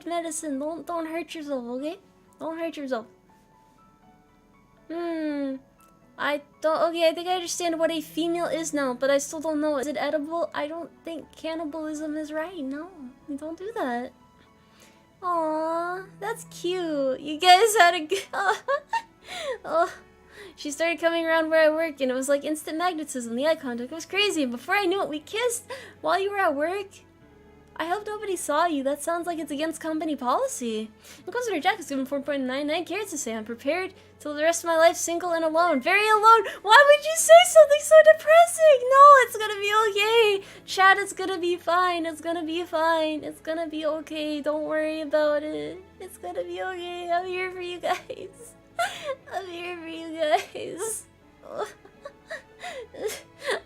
medicine. Don't hurt yourself, okay? Don't hurt yourself. I think I understand what a female is now, but I still don't know. Is it edible? I don't think cannibalism is right. No, don't do that. Aww, that's cute. You guys had a good... Oh, she started coming around where I work, and it was like instant magnetism. The eye contact was crazy. And before I knew it, we kissed while you were at work. I hope nobody saw you. That sounds like it's against company policy. Inquisitor Jack is given 4.99 carats to say I'm prepared till the rest of my life single and alone. Very alone. Why would you say something so depressing? No, it's gonna be okay. Chat, it's gonna be fine. It's gonna be fine. It's gonna be okay. Don't worry about it. It's gonna be okay. I'm here for you guys. I'm here for you guys.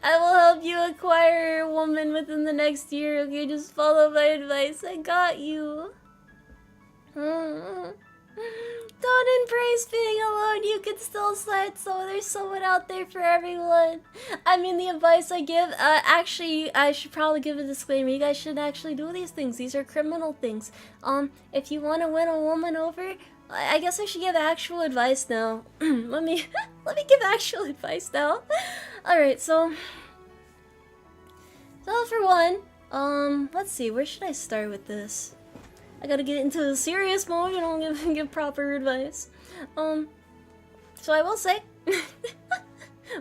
I will help you acquire a woman within the next year, okay? Just follow my advice. I got you. Don't embrace being alone. You can still slide, so there's someone out there for everyone. I mean, the advice I give, actually, I should probably give a disclaimer. You guys shouldn't actually do these things. These are criminal things. If you want to win a woman over, I guess I should give actual advice now. let me give actual advice now. Alright, so for one, let's see, where should I start with this? I gotta get into a serious mode and I'll give proper advice. So I will say,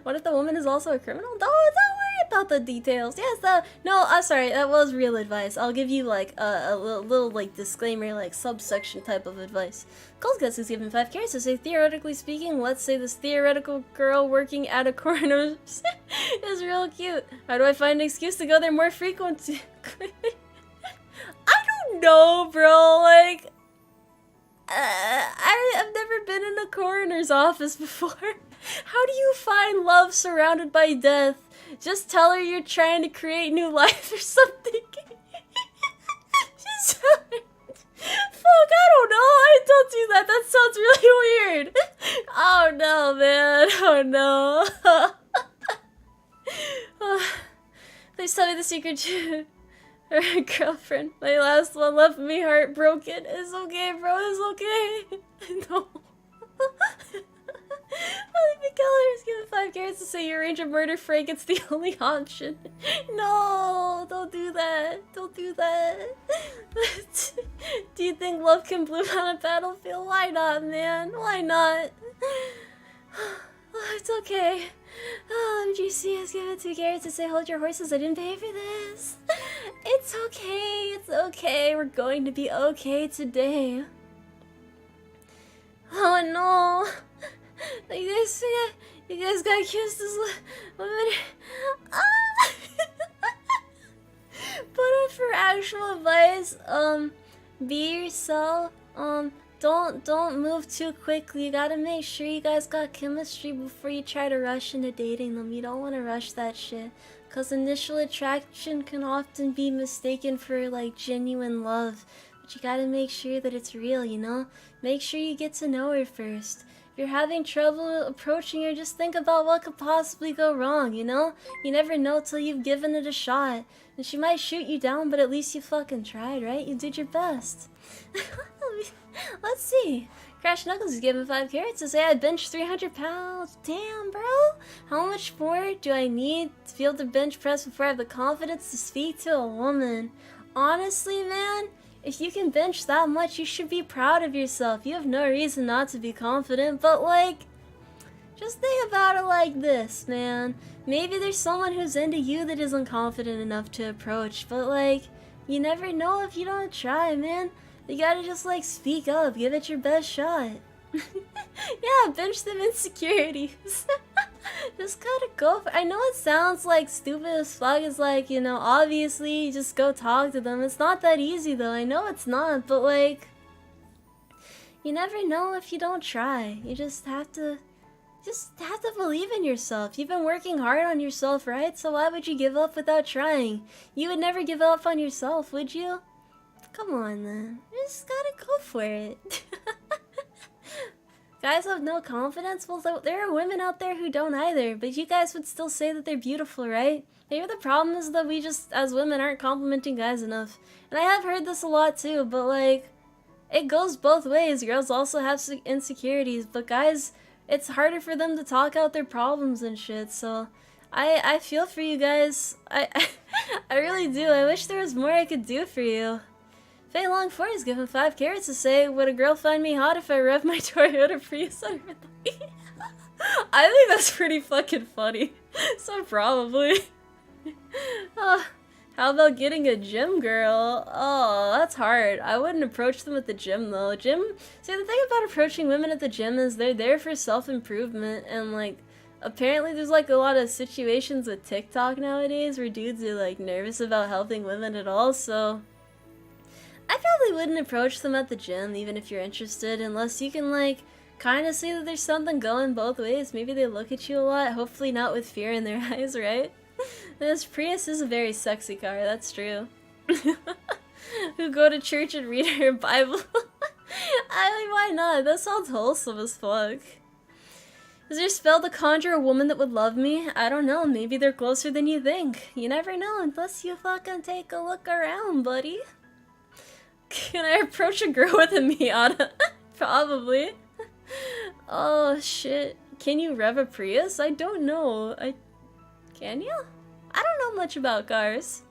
what if the woman is also a criminal? Don't worry about the details. Yes, no, I'm sorry, that was real advice. I'll give you like a little like disclaimer, like subsection type of advice. Cold Guts is given 5 carrots to say, theoretically speaking, let's say this theoretical girl working at a coroner is real cute. How do I find an excuse to go there more frequently? I don't know, bro. Like, I've never been in a coroner's office before. How do you find love surrounded by death? Just tell her you're trying to create new life or something. Just tell her. Fuck, I don't know. I don't do that. That sounds really weird. Oh no, man. Oh no. Please tell me the secret to her girlfriend. My last one left me heartbroken. It's okay, bro. It's okay. No. Olivia Keller is given 5 carrots to say you arrange a murder, Frank. It's the only option. No, don't do that. Don't do that. Do you think love can bloom on a battlefield? Why not, man? Why not? Oh, it's okay. Oh, MGC has given 2 carrots to say hold your horses. I didn't pay for this. It's okay. It's okay. We're going to be okay today. Oh no. You guys got kissed this woman. But for actual advice, be yourself. Don't move too quickly. You gotta make sure you guys got chemistry before you try to rush into dating them. You don't want to rush that shit, cause initial attraction can often be mistaken for like genuine love. But you gotta make sure that it's real, you know? Make sure you get to know her first. If you're having trouble approaching her, just think about what could possibly go wrong, you know? You never know till you've given it a shot. And she might shoot you down, but at least you fucking tried, right? You did your best. Let's see. Crash Knuckles is given 5 carrots to say I bench 300 pounds. Damn, bro. How much more do I need to be able to bench press before I have the confidence to speak to a woman? Honestly, man, if you can bench that much, you should be proud of yourself. You have no reason not to be confident, but like, just think about it like this, man. Maybe there's someone who's into you that isn't confident enough to approach, but like, you never know if you don't try, man. You gotta just like speak up, give it your best shot. Yeah, bench them insecurities. Just gotta go for I know it sounds like stupid as fuck. It's like, you know, obviously you just go talk to them. It's not that easy though. I know it's not, but like, you never know if you don't try. You just have to believe in yourself. You've been working hard on yourself, right? So why would you give up without trying? You would never give up on yourself, would you? Come on then. You just gotta go for it. Guys have no confidence? Well, there are women out there who don't either, but you guys would still say that they're beautiful, right? Maybe the problem is that we just, as women, aren't complimenting guys enough. And I have heard this a lot too, but like, it goes both ways. Girls also have insecurities, but guys, it's harder for them to talk out their problems and shit, so I feel for you guys. I really do. I wish there was more I could do for you. Fei Long 4 is given 5 carrots to say, would a girl find me hot if I rev my Toyota Prius on her thigh? I think that's pretty fucking funny. So probably. How about getting a gym girl? Oh, that's hard. I wouldn't approach them at the gym though. See, the thing about approaching women at the gym is they're there for self-improvement, and like, apparently there's like a lot of situations with TikTok nowadays where dudes are like nervous about helping women at all, so I probably wouldn't approach them at the gym, even if you're interested, unless you can, like, kind of see that there's something going both ways. Maybe they look at you a lot, hopefully not with fear in their eyes, right? This Prius is a very sexy car, that's true. Who go to church and read her Bible. I mean, why not? That sounds wholesome as fuck. Is there a spell to conjure a woman that would love me? I don't know, maybe they're closer than you think. You never know unless you fucking take a look around, buddy. Can I approach a girl with a Miata? Probably. Oh shit. Can you rev a Prius? I don't know. Can you? I don't know much about cars.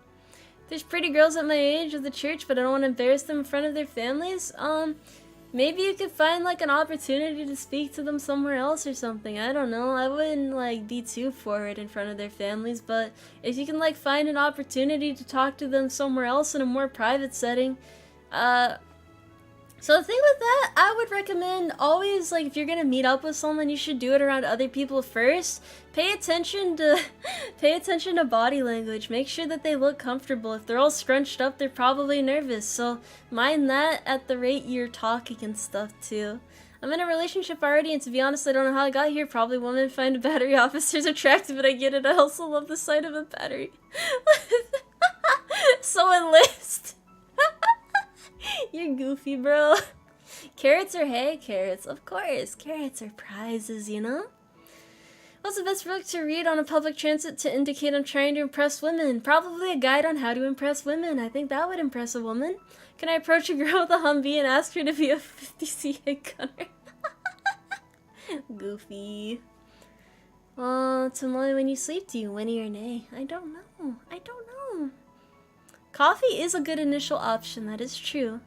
There's pretty girls at my age of the church, but I don't want to embarrass them in front of their families. Maybe you could find like an opportunity to speak to them somewhere else or something. I don't know. I wouldn't like be too forward in front of their families, but if you can like find an opportunity to talk to them somewhere else in a more private setting, so the thing with that, I would recommend always, like, if you're gonna meet up with someone, you should do it around other people first. Pay attention to body language. Make sure that they look comfortable. If they're all scrunched up, they're probably nervous. So mind that at the rate you're talking and stuff too. I'm in a relationship already, and to be honest, I don't know how I got here. Probably women find battery officers attractive, but I get it. I also love the sight of a battery. So enlist. You're goofy, bro. Carrots or hay? Carrots, of course. Carrots are prizes, you know? What's the best book to read on a public transit to indicate I'm trying to impress women? Probably a guide on how to impress women. I think that would impress a woman. Can I approach a girl with a Humvee and ask her to be a 50CA gunner? Goofy. Tomoe, when you sleep, do you whinny or nay? I don't know. I don't know. Coffee is a good initial option, that is true.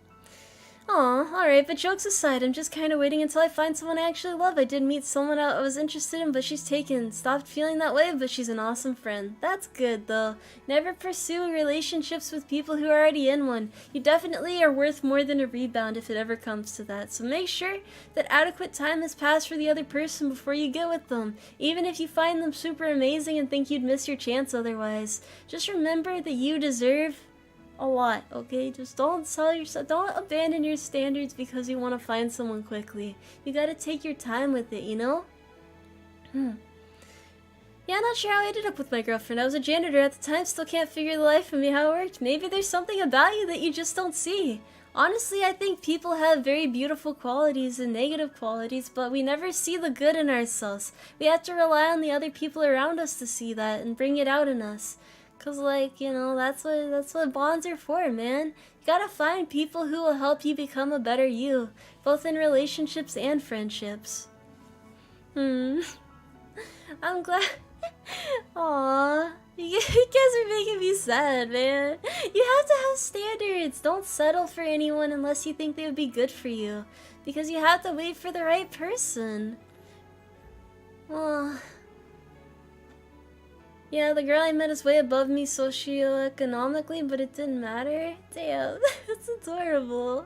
Aw, alright, but jokes aside, I'm just kinda waiting until I find someone I actually love. I did meet someone I was interested in, but she's taken. Stopped feeling that way, but she's an awesome friend. That's good, though. Never pursue relationships with people who are already in one. You definitely are worth more than a rebound if it ever comes to that. So make sure that adequate time has passed for the other person before you get with them. Even if you find them super amazing and think you'd miss your chance otherwise. Just remember that you deserve a lot, okay? Just don't don't abandon your standards because you want to find someone quickly. You gotta take your time with it, you know? Yeah, I'm not sure how I ended up with my girlfriend. I was a janitor at the time, still can't figure the life of me how it worked. Maybe there's something about you that you just don't see. Honestly, I think people have very beautiful qualities and negative qualities, but we never see the good in ourselves. We have to rely on the other people around us to see that and bring it out in us. Cause like, you know, that's what bonds are for, man. You gotta find people who will help you become a better you, both in relationships and friendships. I'm glad. Aww, you guys are making me sad, man. You have to have standards. Don't settle for anyone unless you think they would be good for you, because you have to wait for the right person. Yeah, the girl I met is way above me socioeconomically, but it didn't matter. Damn, that's adorable.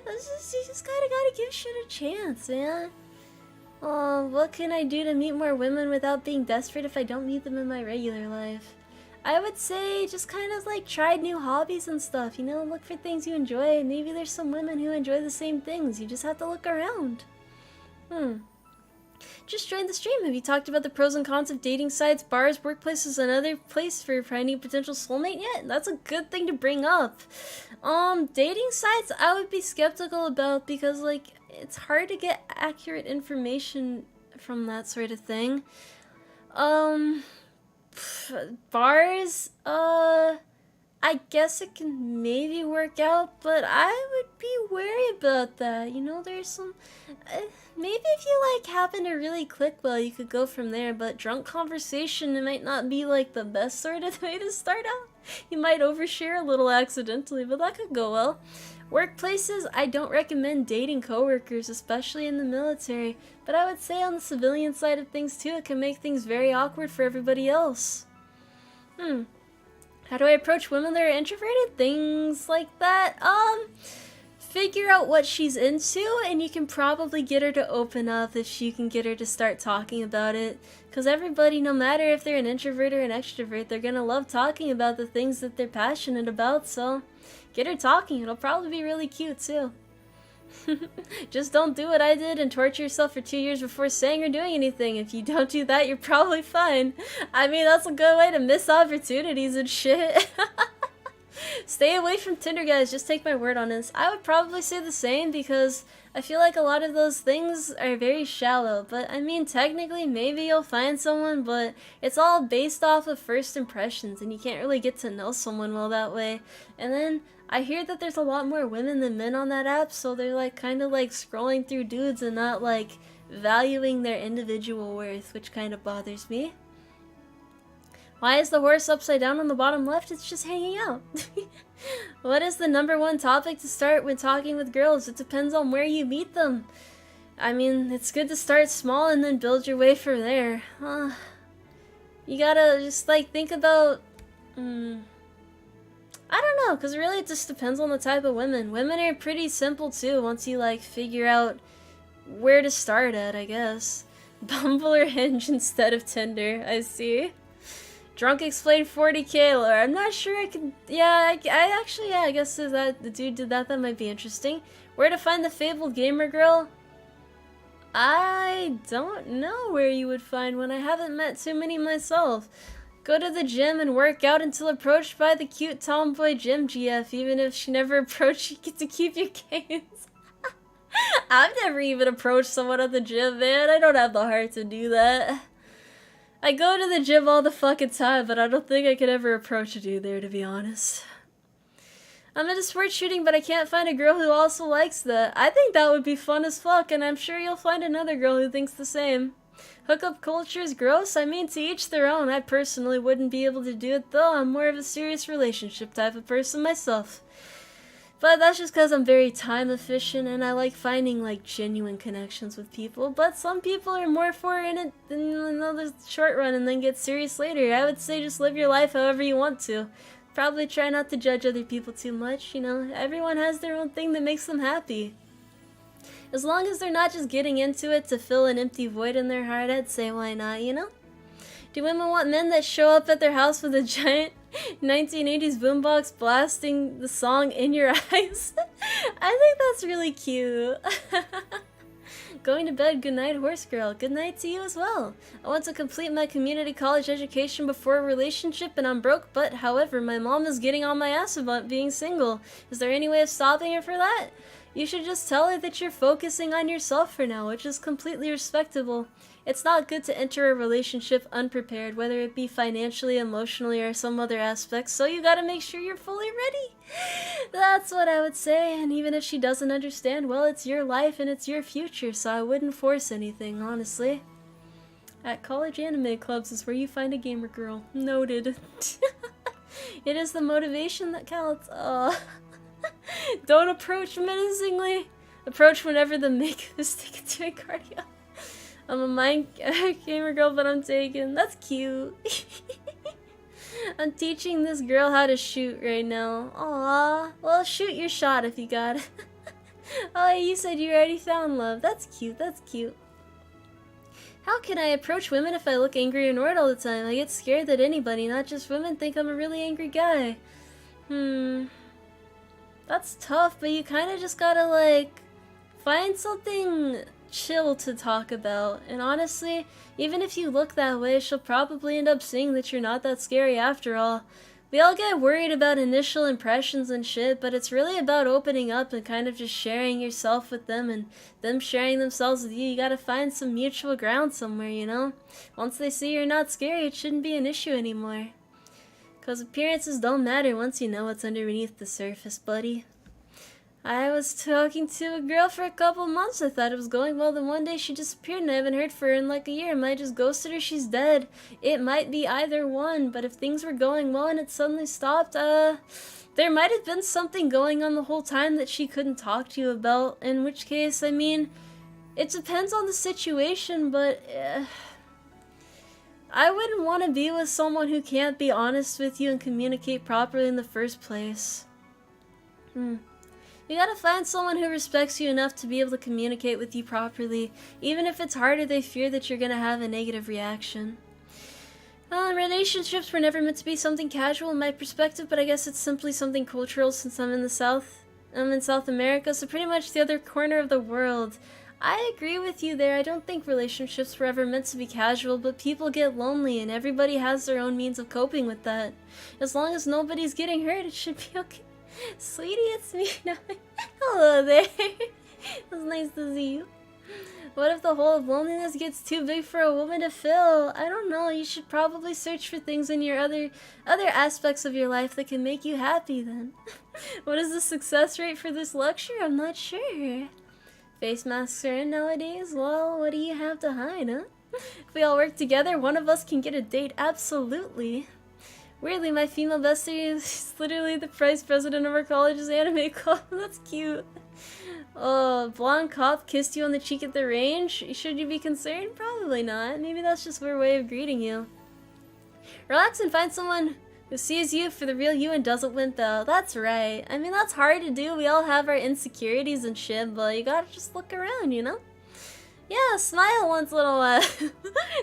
You just gotta give shit a chance, man. What can I do to meet more women without being desperate if I don't meet them in my regular life? I would say just kind of like try new hobbies and stuff, you know? Look for things you enjoy. Maybe there's some women who enjoy the same things. You just have to look around. Just joined the stream. Have you talked about the pros and cons of dating sites, bars, workplaces, and other place for finding a potential soulmate yet? That's a good thing to bring up. Dating sites I would be skeptical about because, like, it's hard to get accurate information from that sort of thing. Bars, I guess it can maybe work out, but I would be wary about that. You know, there's some... maybe if you, like, happen to really click well, you could go from there, but drunk conversation, it might not be, like, the best sort of way to start out. You might overshare a little accidentally, but that could go well. Workplaces, I don't recommend dating coworkers, especially in the military, but I would say on the civilian side of things, too, it can make things very awkward for everybody else. How do I approach women that are introverted? Things like that. Figure out what she's into, and you can probably get her to open up if you can get her to start talking about it. Because everybody, no matter if they're an introvert or an extrovert, they're gonna love talking about the things that they're passionate about, so get her talking. It'll probably be really cute, too. Just don't do what I did and torture yourself for 2 years before saying or doing anything. If you don't do that, you're probably fine. I mean, that's a good way to miss opportunities and shit. Stay away from Tinder, guys. Just take my word on this. I would probably say the same because I feel like a lot of those things are very shallow. But, I mean, technically, maybe you'll find someone, but it's all based off of first impressions, and you can't really get to know someone well that way. And then I hear that there's a lot more women than men on that app, so they're like kind of like scrolling through dudes and not like valuing their individual worth, which kind of bothers me. Why is the horse upside down on the bottom left? It's just hanging out. What is the #1 topic to start when talking with girls? It depends on where you meet them. I mean, it's good to start small and then build your way from there. You gotta just, like, think about... I don't know, because really it just depends on the type of women. Women are pretty simple, too, once you, like, figure out where to start at, I guess. Bumble or Hinge instead of Tinder, I see. Drunk explained 40k lore. I'm not sure I can... Yeah, I actually, yeah, I guess if that the dude did that, that might be interesting. Where to find the fabled gamer girl? I don't know where you would find one. I haven't met too many myself. Go to the gym and work out until approached by the cute tomboy gym GF. Even if she never approached, you get to keep your gains. I've never even approached someone at the gym, man. I don't have the heart to do that. I go to the gym all the fucking time, but I don't think I could ever approach a dude there, to be honest. I'm into sport shooting, but I can't find a girl who also likes that. I think that would be fun as fuck, and I'm sure you'll find another girl who thinks the same. Hookup culture is gross? I mean, to each their own. I personally wouldn't be able to do it, though. I'm more of a serious relationship type of person myself. But that's just because I'm very time efficient, and I like finding, like, genuine connections with people. But some people are more for in it than the short run and then get serious later. I would say just live your life however you want to. Probably try not to judge other people too much, you know. Everyone has their own thing that makes them happy. As long as they're not just getting into it to fill an empty void in their heart, I'd say why not, you know? Do women want men that show up at their house with a giant 1980s boombox blasting the song In Your Eyes? I think that's really cute. Going to bed, good night, horse girl. Good night to you as well. I want to complete my community college education before a relationship and I'm broke, but however, my mom is getting on my ass about being single. Is there any way of stopping her for that? You should just tell her that you're focusing on yourself for now, which is completely respectable. It's not good to enter a relationship unprepared, whether it be financially, emotionally, or some other aspects, so you gotta make sure you're fully ready. That's what I would say, and even if she doesn't understand, well, it's your life and it's your future, so I wouldn't force anything, honestly. At college anime clubs is where you find a gamer girl. Noted. It is the motivation that counts. Don't approach menacingly. Approach whenever the make mistake of doing cardio. I'm a mind gamer girl, but I'm taken. That's cute. I'm teaching this girl how to shoot right now. Aww. Well, shoot your shot if you got it. Oh, you said you already found love. That's cute. That's cute. How can I approach women if I look angry or annoyed all the time? I get scared that anybody, not just women, think I'm a really angry guy. That's tough, but you kind of just gotta, like, find something chill to talk about. And honestly, even if you look that way, she'll probably end up seeing that you're not that scary after all. We all get worried about initial impressions and shit, but it's really about opening up and kind of just sharing yourself with them and them sharing themselves with you. You gotta find some mutual ground somewhere, you know? Once they see you're not scary, it shouldn't be an issue anymore. 'Cause appearances don't matter once you know what's underneath the surface, buddy. I was talking to a girl for a couple months. I thought it was going well, then one day she disappeared and I haven't heard from her in like a year. Am I just ghosted or she's dead? It might be either one, but if things were going well and it suddenly stopped, there might have been something going on the whole time that she couldn't talk to you about, in which case, I mean, it depends on the situation, but I wouldn't want to be with someone who can't be honest with you and communicate properly in the first place. You gotta find someone who respects you enough to be able to communicate with you properly. Even if it's harder, they fear that you're gonna have a negative reaction. Relationships were never meant to be something casual in my perspective, but I guess it's simply something cultural since I'm in the South. I'm in South America, so pretty much the other corner of the world. I agree with you there. I don't think relationships were ever meant to be casual, but people get lonely and everybody has their own means of coping with that. As long as nobody's getting hurt, it should be okay. Sweetie, it's me now. Hello there. It's nice to see you. What if the hole of loneliness gets too big for a woman to fill? I don't know. You should probably search for things in your other aspects of your life that can make you happy then. What is the success rate for this lecture? I'm not sure. Face masks are in nowadays? Well, what do you have to hide, huh? If we all work together, one of us can get a date. Absolutely. Weirdly, my female bestie is literally the vice president of our college's anime club. That's cute. Oh, blonde cop kissed you on the cheek at the range? Should you be concerned? Probably not. Maybe that's just their way of greeting you. Relax and find someone who sees you for the real you and doesn't wimp out. That's right. I mean, that's hard to do. We all have our insecurities and shit, but you gotta just look around, you know? Yeah, smile once in a while.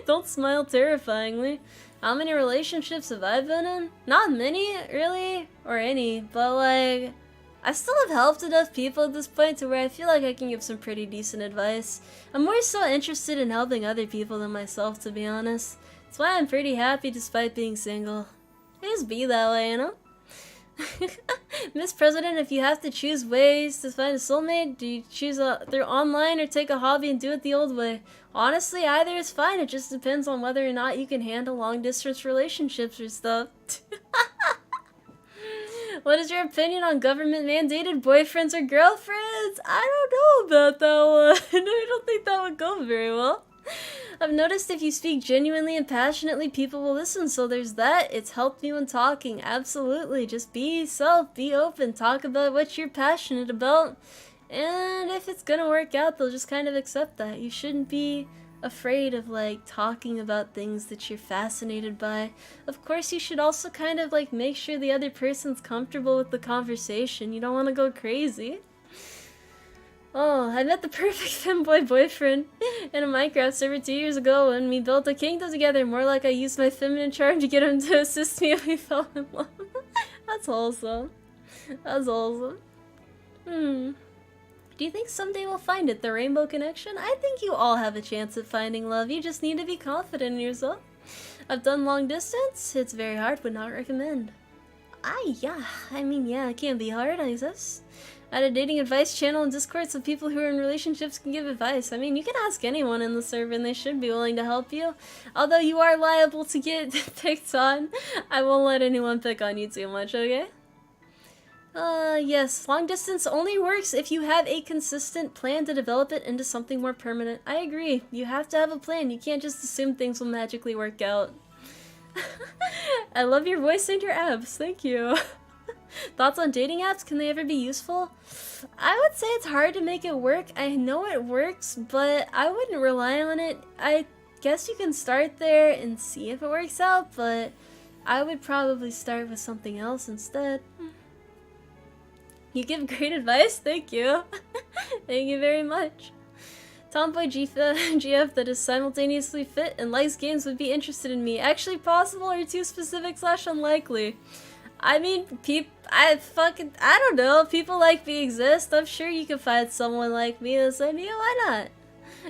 Don't smile terrifyingly. How many relationships have I been in? Not many, really, or any, but like, I still have helped enough people at this point to where I feel like I can give some pretty decent advice. I'm more so interested in helping other people than myself, to be honest. That's why I'm pretty happy despite being single. I just be that way, you know? Miss President, if you have to choose ways to find a soulmate, do you choose through online or take a hobby and do it the old way? Honestly, either is fine. It just depends on whether or not you can handle long-distance relationships or stuff. What is your opinion on government-mandated boyfriends or girlfriends? I don't know about that one. I don't think that would go very well. I've noticed if you speak genuinely and passionately, people will listen, so there's that. It's helped me when talking, absolutely. Just be yourself, be open, talk about what you're passionate about, and if it's gonna work out, they'll just kind of accept that. You shouldn't be afraid of, like, talking about things that you're fascinated by. Of course, you should also kind of, like, make sure the other person's comfortable with the conversation. You don't want to go crazy. Oh, I met the perfect femboy boyfriend in a Minecraft server 2 years ago when we built a kingdom together. More like I used my feminine charm to get him to assist me and we fell in love. That's wholesome. That's wholesome. Do you think someday we'll find it, the rainbow connection? I think you all have a chance at finding love. You just need to be confident in yourself. I've done long distance. It's very hard, would not recommend. Yeah, it can be hard, I guess. I had a dating advice channel and Discord so people who are in relationships can give advice. I mean, you can ask anyone in the server and they should be willing to help you. Although you are liable to get picked on, I won't let anyone pick on you too much, okay? Yes, long distance only works if you have a consistent plan to develop it into something more permanent. I agree. You have to have a plan. You can't just assume things will magically work out. I love your voice and your abs. Thank you. Thoughts on dating apps? Can they ever be useful? I would say it's hard to make it work. I know it works, but I wouldn't rely on it. I guess you can start there and see if it works out, but I would probably start with something else instead. You give great advice. Thank you. Thank you very much. Tomboy GF that is simultaneously fit and likes games would be interested in me. Actually possible or too specific / unlikely? I mean, I don't know. People like me exist. I'm sure you can find someone like me that's like, yeah, why not?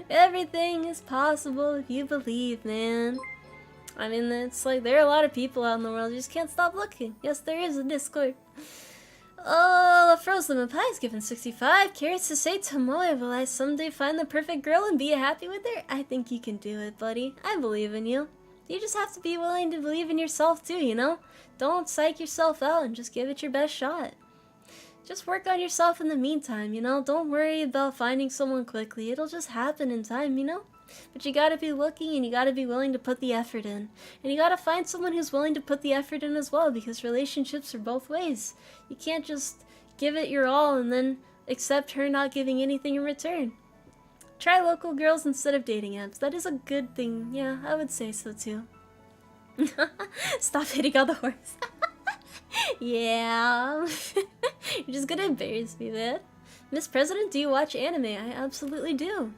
Everything is possible if you believe, man. I mean, it's like, there are a lot of people out in the world. You just can't stop looking. Yes, there is a Discord. Oh, Frozen Lemon Pie is given 65 carrots to say, Tomoe, will I someday find the perfect girl and be happy with her? I think you can do it, buddy. I believe in you. You just have to be willing to believe in yourself too, you know? Don't psych yourself out and just give it your best shot. Just work on yourself in the meantime, you know? Don't worry about finding someone quickly. It'll just happen in time, you know? But you gotta be looking and you gotta be willing to put the effort in. And you gotta find someone who's willing to put the effort in as well, because relationships are both ways. You can't just give it your all and then accept her not giving anything in return. Try local girls instead of dating apps. That is a good thing. Yeah, I would say so too. Stop hitting on the horse. Yeah. You're just gonna embarrass me, man. Miss President, do you watch anime? I absolutely do.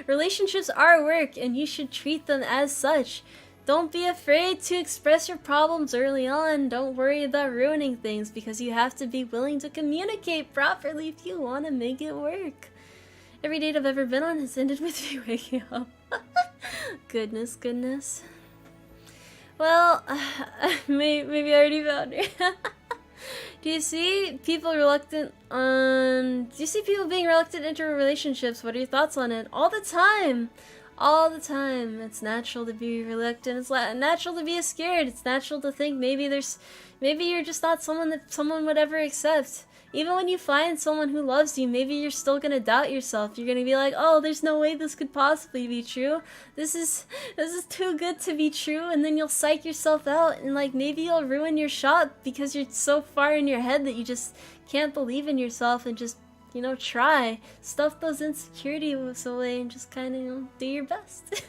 Relationships are work, and you should treat them as such. Don't be afraid to express your problems early on. Don't worry about ruining things, because you have to be willing to communicate properly if you want to make it work. Every date I've ever been on has ended with me waking up. Goodness, goodness. Well, maybe I already found her. Do you see people being reluctant into relationships? What are your thoughts on it? All the time. all the time. It's natural to be reluctant. It's natural to be scared. It's natural to think maybe you're just not someone that someone would ever accept. Even when you find someone who loves you, maybe you're still gonna doubt yourself. You're gonna be like, oh, there's no way this could possibly be true. This is too good to be true, and then you'll psych yourself out, and like maybe you'll ruin your shot because you're so far in your head that you just can't believe in yourself and just, you know, try. Stuff those insecurities away and just kind of, you know, do your best.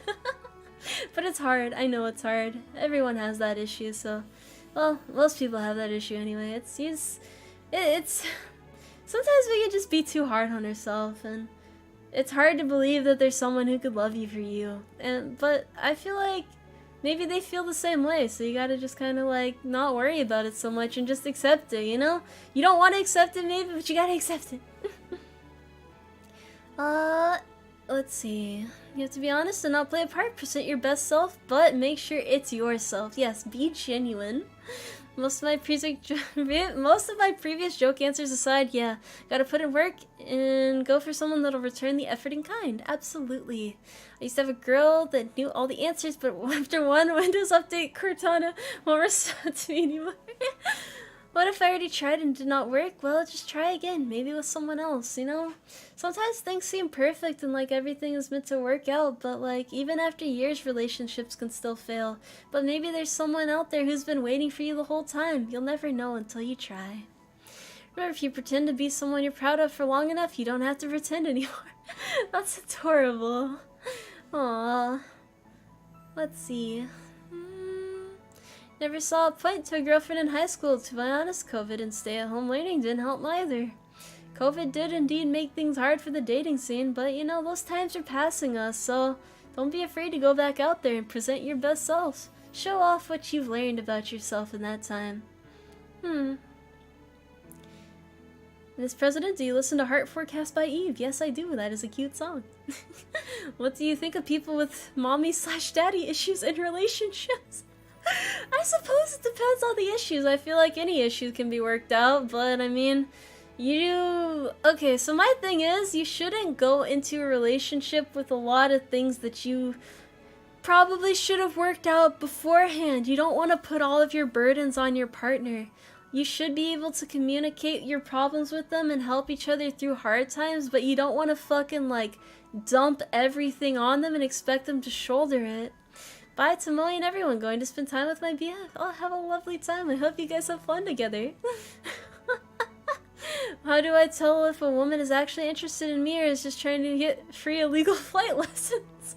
But it's hard. I know it's hard. Everyone has that issue, so, well, most people have that issue anyway. It's sometimes we can just be too hard on ourselves, and it's hard to believe that there's someone who could love you for you. But I feel like maybe they feel the same way, so you gotta just kind of like not worry about it so much and just accept it, you know? You don't want to accept it maybe, but you gotta accept it. Let's see. You have to be honest and not play a part. Present your best self, but make sure it's yourself. Yes, be genuine. Most of my previous joke answers aside, yeah, gotta put in work and go for someone that'll return the effort in kind. Absolutely. I used to have a girl that knew all the answers, but after one Windows update, Cortana won't respond to me anymore. What if I already tried and did not work? Well, just try again, maybe with someone else, you know? Sometimes things seem perfect and like everything is meant to work out, but like even after years, relationships can still fail. But maybe there's someone out there who's been waiting for you the whole time. You'll never know until you try. Remember, if you pretend to be someone you're proud of for long enough, you don't have to pretend anymore. That's adorable. Aww. Let's see. Never saw a point to a girlfriend in high school. To be honest, COVID and stay-at-home learning didn't help either. COVID did indeed make things hard for the dating scene, but you know, those times are passing us, so don't be afraid to go back out there and present your best selves. Show off what you've learned about yourself in that time. Miss President, do you listen to Heart Forecast by Eve? Yes, I do. That is a cute song. What do you think of people with mommy/daddy issues in relationships? I suppose it depends on the issues. I feel like any issue can be worked out, but I mean, okay, so my thing is, you shouldn't go into a relationship with a lot of things that you probably should have worked out beforehand. You don't want to put all of your burdens on your partner. You should be able to communicate your problems with them and help each other through hard times, but you don't want to fucking like dump everything on them and expect them to shoulder it. Bye, Tomoe and everyone. Going to spend time with my BF. Oh, have a lovely time. I hope you guys have fun together. How do I tell if a woman is actually interested in me or is just trying to get free illegal flight lessons?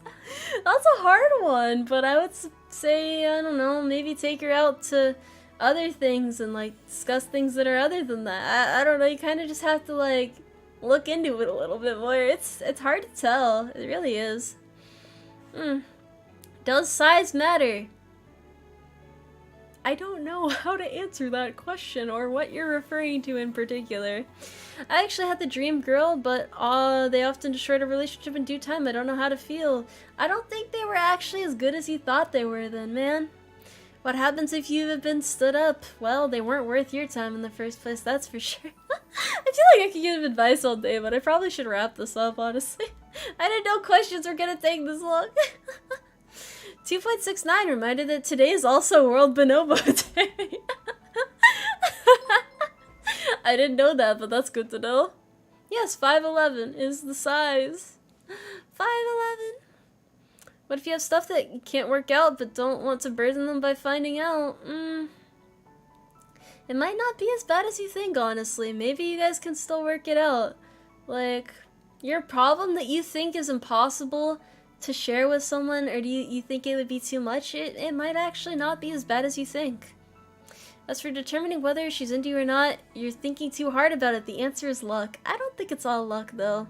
That's a hard one, but I would say, I don't know, maybe take her out to other things and like discuss things that are other than that. I don't know, you kind of just have to like look into it a little bit more. It's hard to tell. It really is. Does size matter? I don't know how to answer that question or what you're referring to in particular. I actually had the dream girl, but they often destroyed a relationship in due time. I don't know how to feel. I don't think they were actually as good as you thought they were then, man. What happens if you have been stood up? Well, they weren't worth your time in the first place, that's for sure. I feel like I could give advice all day, but I probably should wrap this up, honestly. I didn't know questions were gonna take this long. 2.69 reminded that today is also World Bonobo Day. I didn't know that, but that's good to know. Yes, 5'11" is the size. 5'11". What if you have stuff that can't work out but don't want to burden them by finding out? It might not be as bad as you think, honestly. Maybe you guys can still work it out. Like, your problem that you think is impossible to share with someone, or do you think it would be too much? It might actually not be as bad as you think. As for determining whether she's into you or not, you're thinking too hard about it. The answer is luck. I don't think it's all luck, though.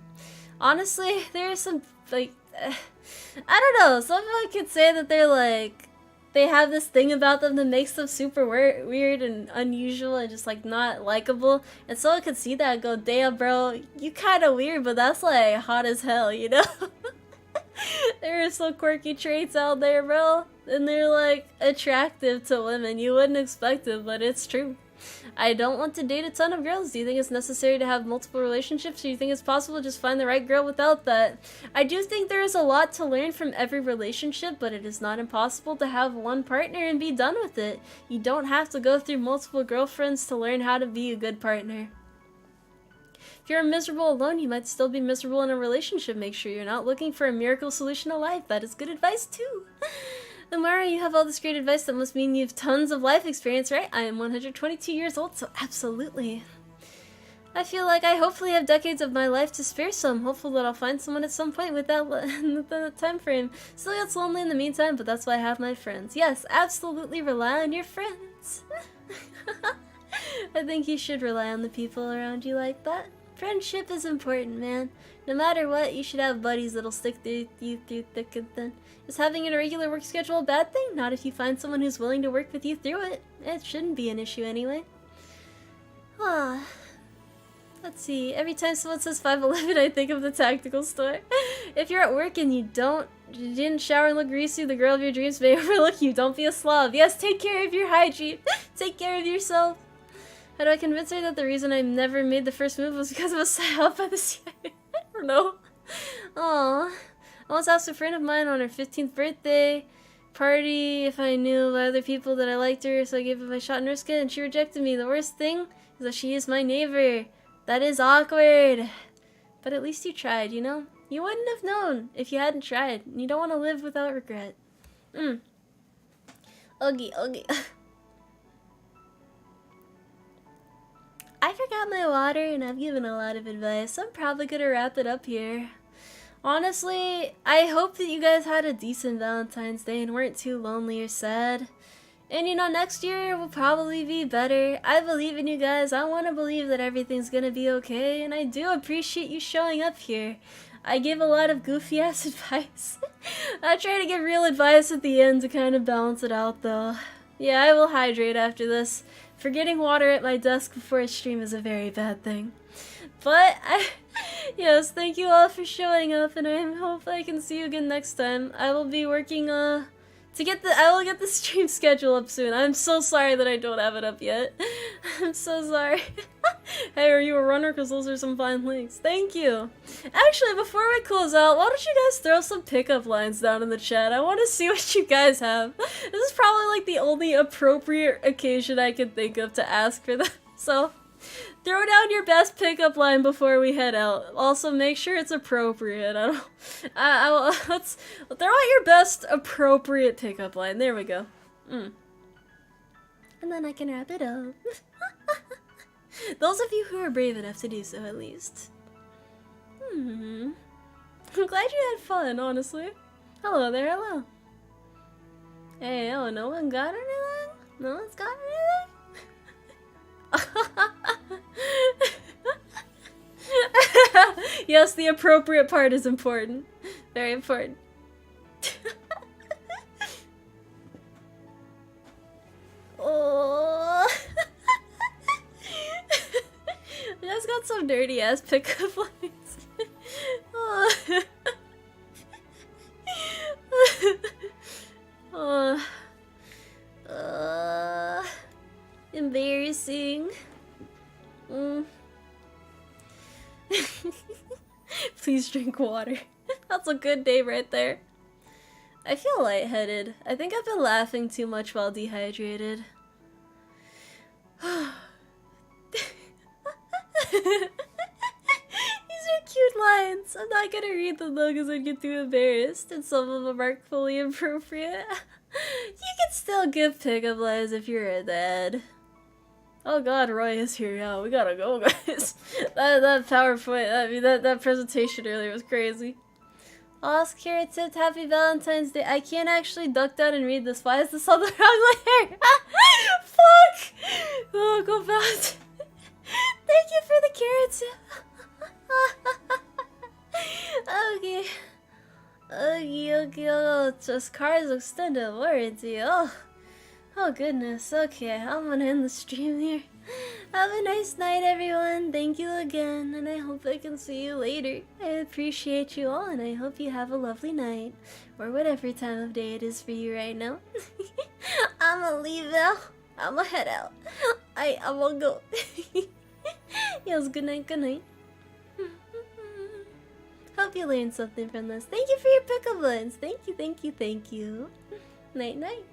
Honestly, there are some, like, I don't know, someone could say that they're like, they have this thing about them that makes them super weird and unusual and just like not likable, and someone could see that and go, damn bro, you kinda weird, but that's like hot as hell, you know? There are some quirky traits out there, bro, and they're like attractive to women. You wouldn't expect it, but it's true. I don't want to date a ton of girls. Do you think it's necessary to have multiple relationships? Do you think it's possible to just find the right girl without that? I do think there is a lot to learn from every relationship, but it is not impossible to have one partner and be done with it. You don't have to go through multiple girlfriends to learn how to be a good partner. If you're miserable alone, you might still be miserable in a relationship. Make sure you're not looking for a miracle solution to life. That is good advice too. Umari, you have all this great advice. That must mean you have tons of life experience, right? I am 122 years old, so absolutely. I feel like I hopefully have decades of my life to spare, so I'm hopeful that I'll find someone at some point with that time frame. Still gets lonely in the meantime, but that's why I have my friends. Yes, absolutely rely on your friends. I think you should rely on the people around you like that. Friendship is important, man. No matter what, you should have buddies that'll stick through you through thick and thin. Is having an irregular work schedule a bad thing? Not if you find someone who's willing to work with you through it. It shouldn't be an issue anyway. Ah. Let's see. Every time someone says 5'11", I think of the tactical store. If you're at work and you didn't shower and look greasy, the girl of your dreams may overlook you. Don't be a slob. Yes, take care of your hygiene. Take care of yourself. How do I convince her that the reason I never made the first move was because I was set out by the CIA? I don't know. Aww. I once asked a friend of mine on her 15th birthday party if I knew by other people that I liked her, so I gave it my shot and risked it, and she rejected me. The worst thing is that she is my neighbor. That is awkward. But at least you tried, you know? You wouldn't have known if you hadn't tried. You don't want to live without regret. Uggy, uggy. I forgot my water and I've given a lot of advice. I'm probably gonna wrap it up here. Honestly, I hope that you guys had a decent Valentine's Day and weren't too lonely or sad. And you know, next year will probably be better. I believe in you guys. I want to believe that everything's gonna be okay, and I do appreciate you showing up here. I give a lot of goofy ass advice. I try to give real advice at the end to kind of balance it out though. Yeah, I will hydrate after this. Forgetting water at my desk before a stream is a very bad thing. But yes, thank you all for showing up, and I hope I can see you again next time. I will be working I will get the stream schedule up soon. I'm so sorry that I don't have it up yet. I'm so sorry. Hey, are you a runner? Because those are some fine links. Thank you. Actually, before we close out, why don't you guys throw some pickup lines down in the chat? I want to see what you guys have. This is probably like the only appropriate occasion I can think of to ask for them. So, throw down your best pickup line before we head out. Also, make sure it's appropriate. Let's throw out your best appropriate pickup line. There we go. And then I can wrap it up. Those of you who are brave enough to do so, at least. I'm glad you had fun, honestly. Hello there, hello. Hey, oh, no one got anything? No one's got anything? Yes, the appropriate part is important. Very important. Oh. I just got some dirty ass pickup lines. Embarrassing. Please drink water. That's a good day right there. I feel lightheaded. I think I've been laughing too much while dehydrated. These are cute lines. I'm not gonna read them though because I'd get too embarrassed, and some of them aren't fully appropriate. You can still give pickup lines if you're a dad. Oh god, Roy is here. Yeah, we gotta go, guys. that PowerPoint, that presentation earlier was crazy. Ask Carrot tipped Happy Valentine's Day. I can't actually duck down and read this. Why is this on the wrong layer? Fuck! Oh, go back. Thank you for the carrots. Okay. Okay. Oh, just cars extended warranty. Oh goodness. Okay, I'm gonna end the stream here. Have a nice night, everyone. Thank you again, and I hope I can see you later. I appreciate you all, and I hope you have a lovely night, or whatever time of day it is for you right now. I'ma leave now. I'ma head out. I will go. Yes, good night, good night. Hope you learned something from this. Thank you for your pickup lines. Thank you, thank you, thank you. Night, night.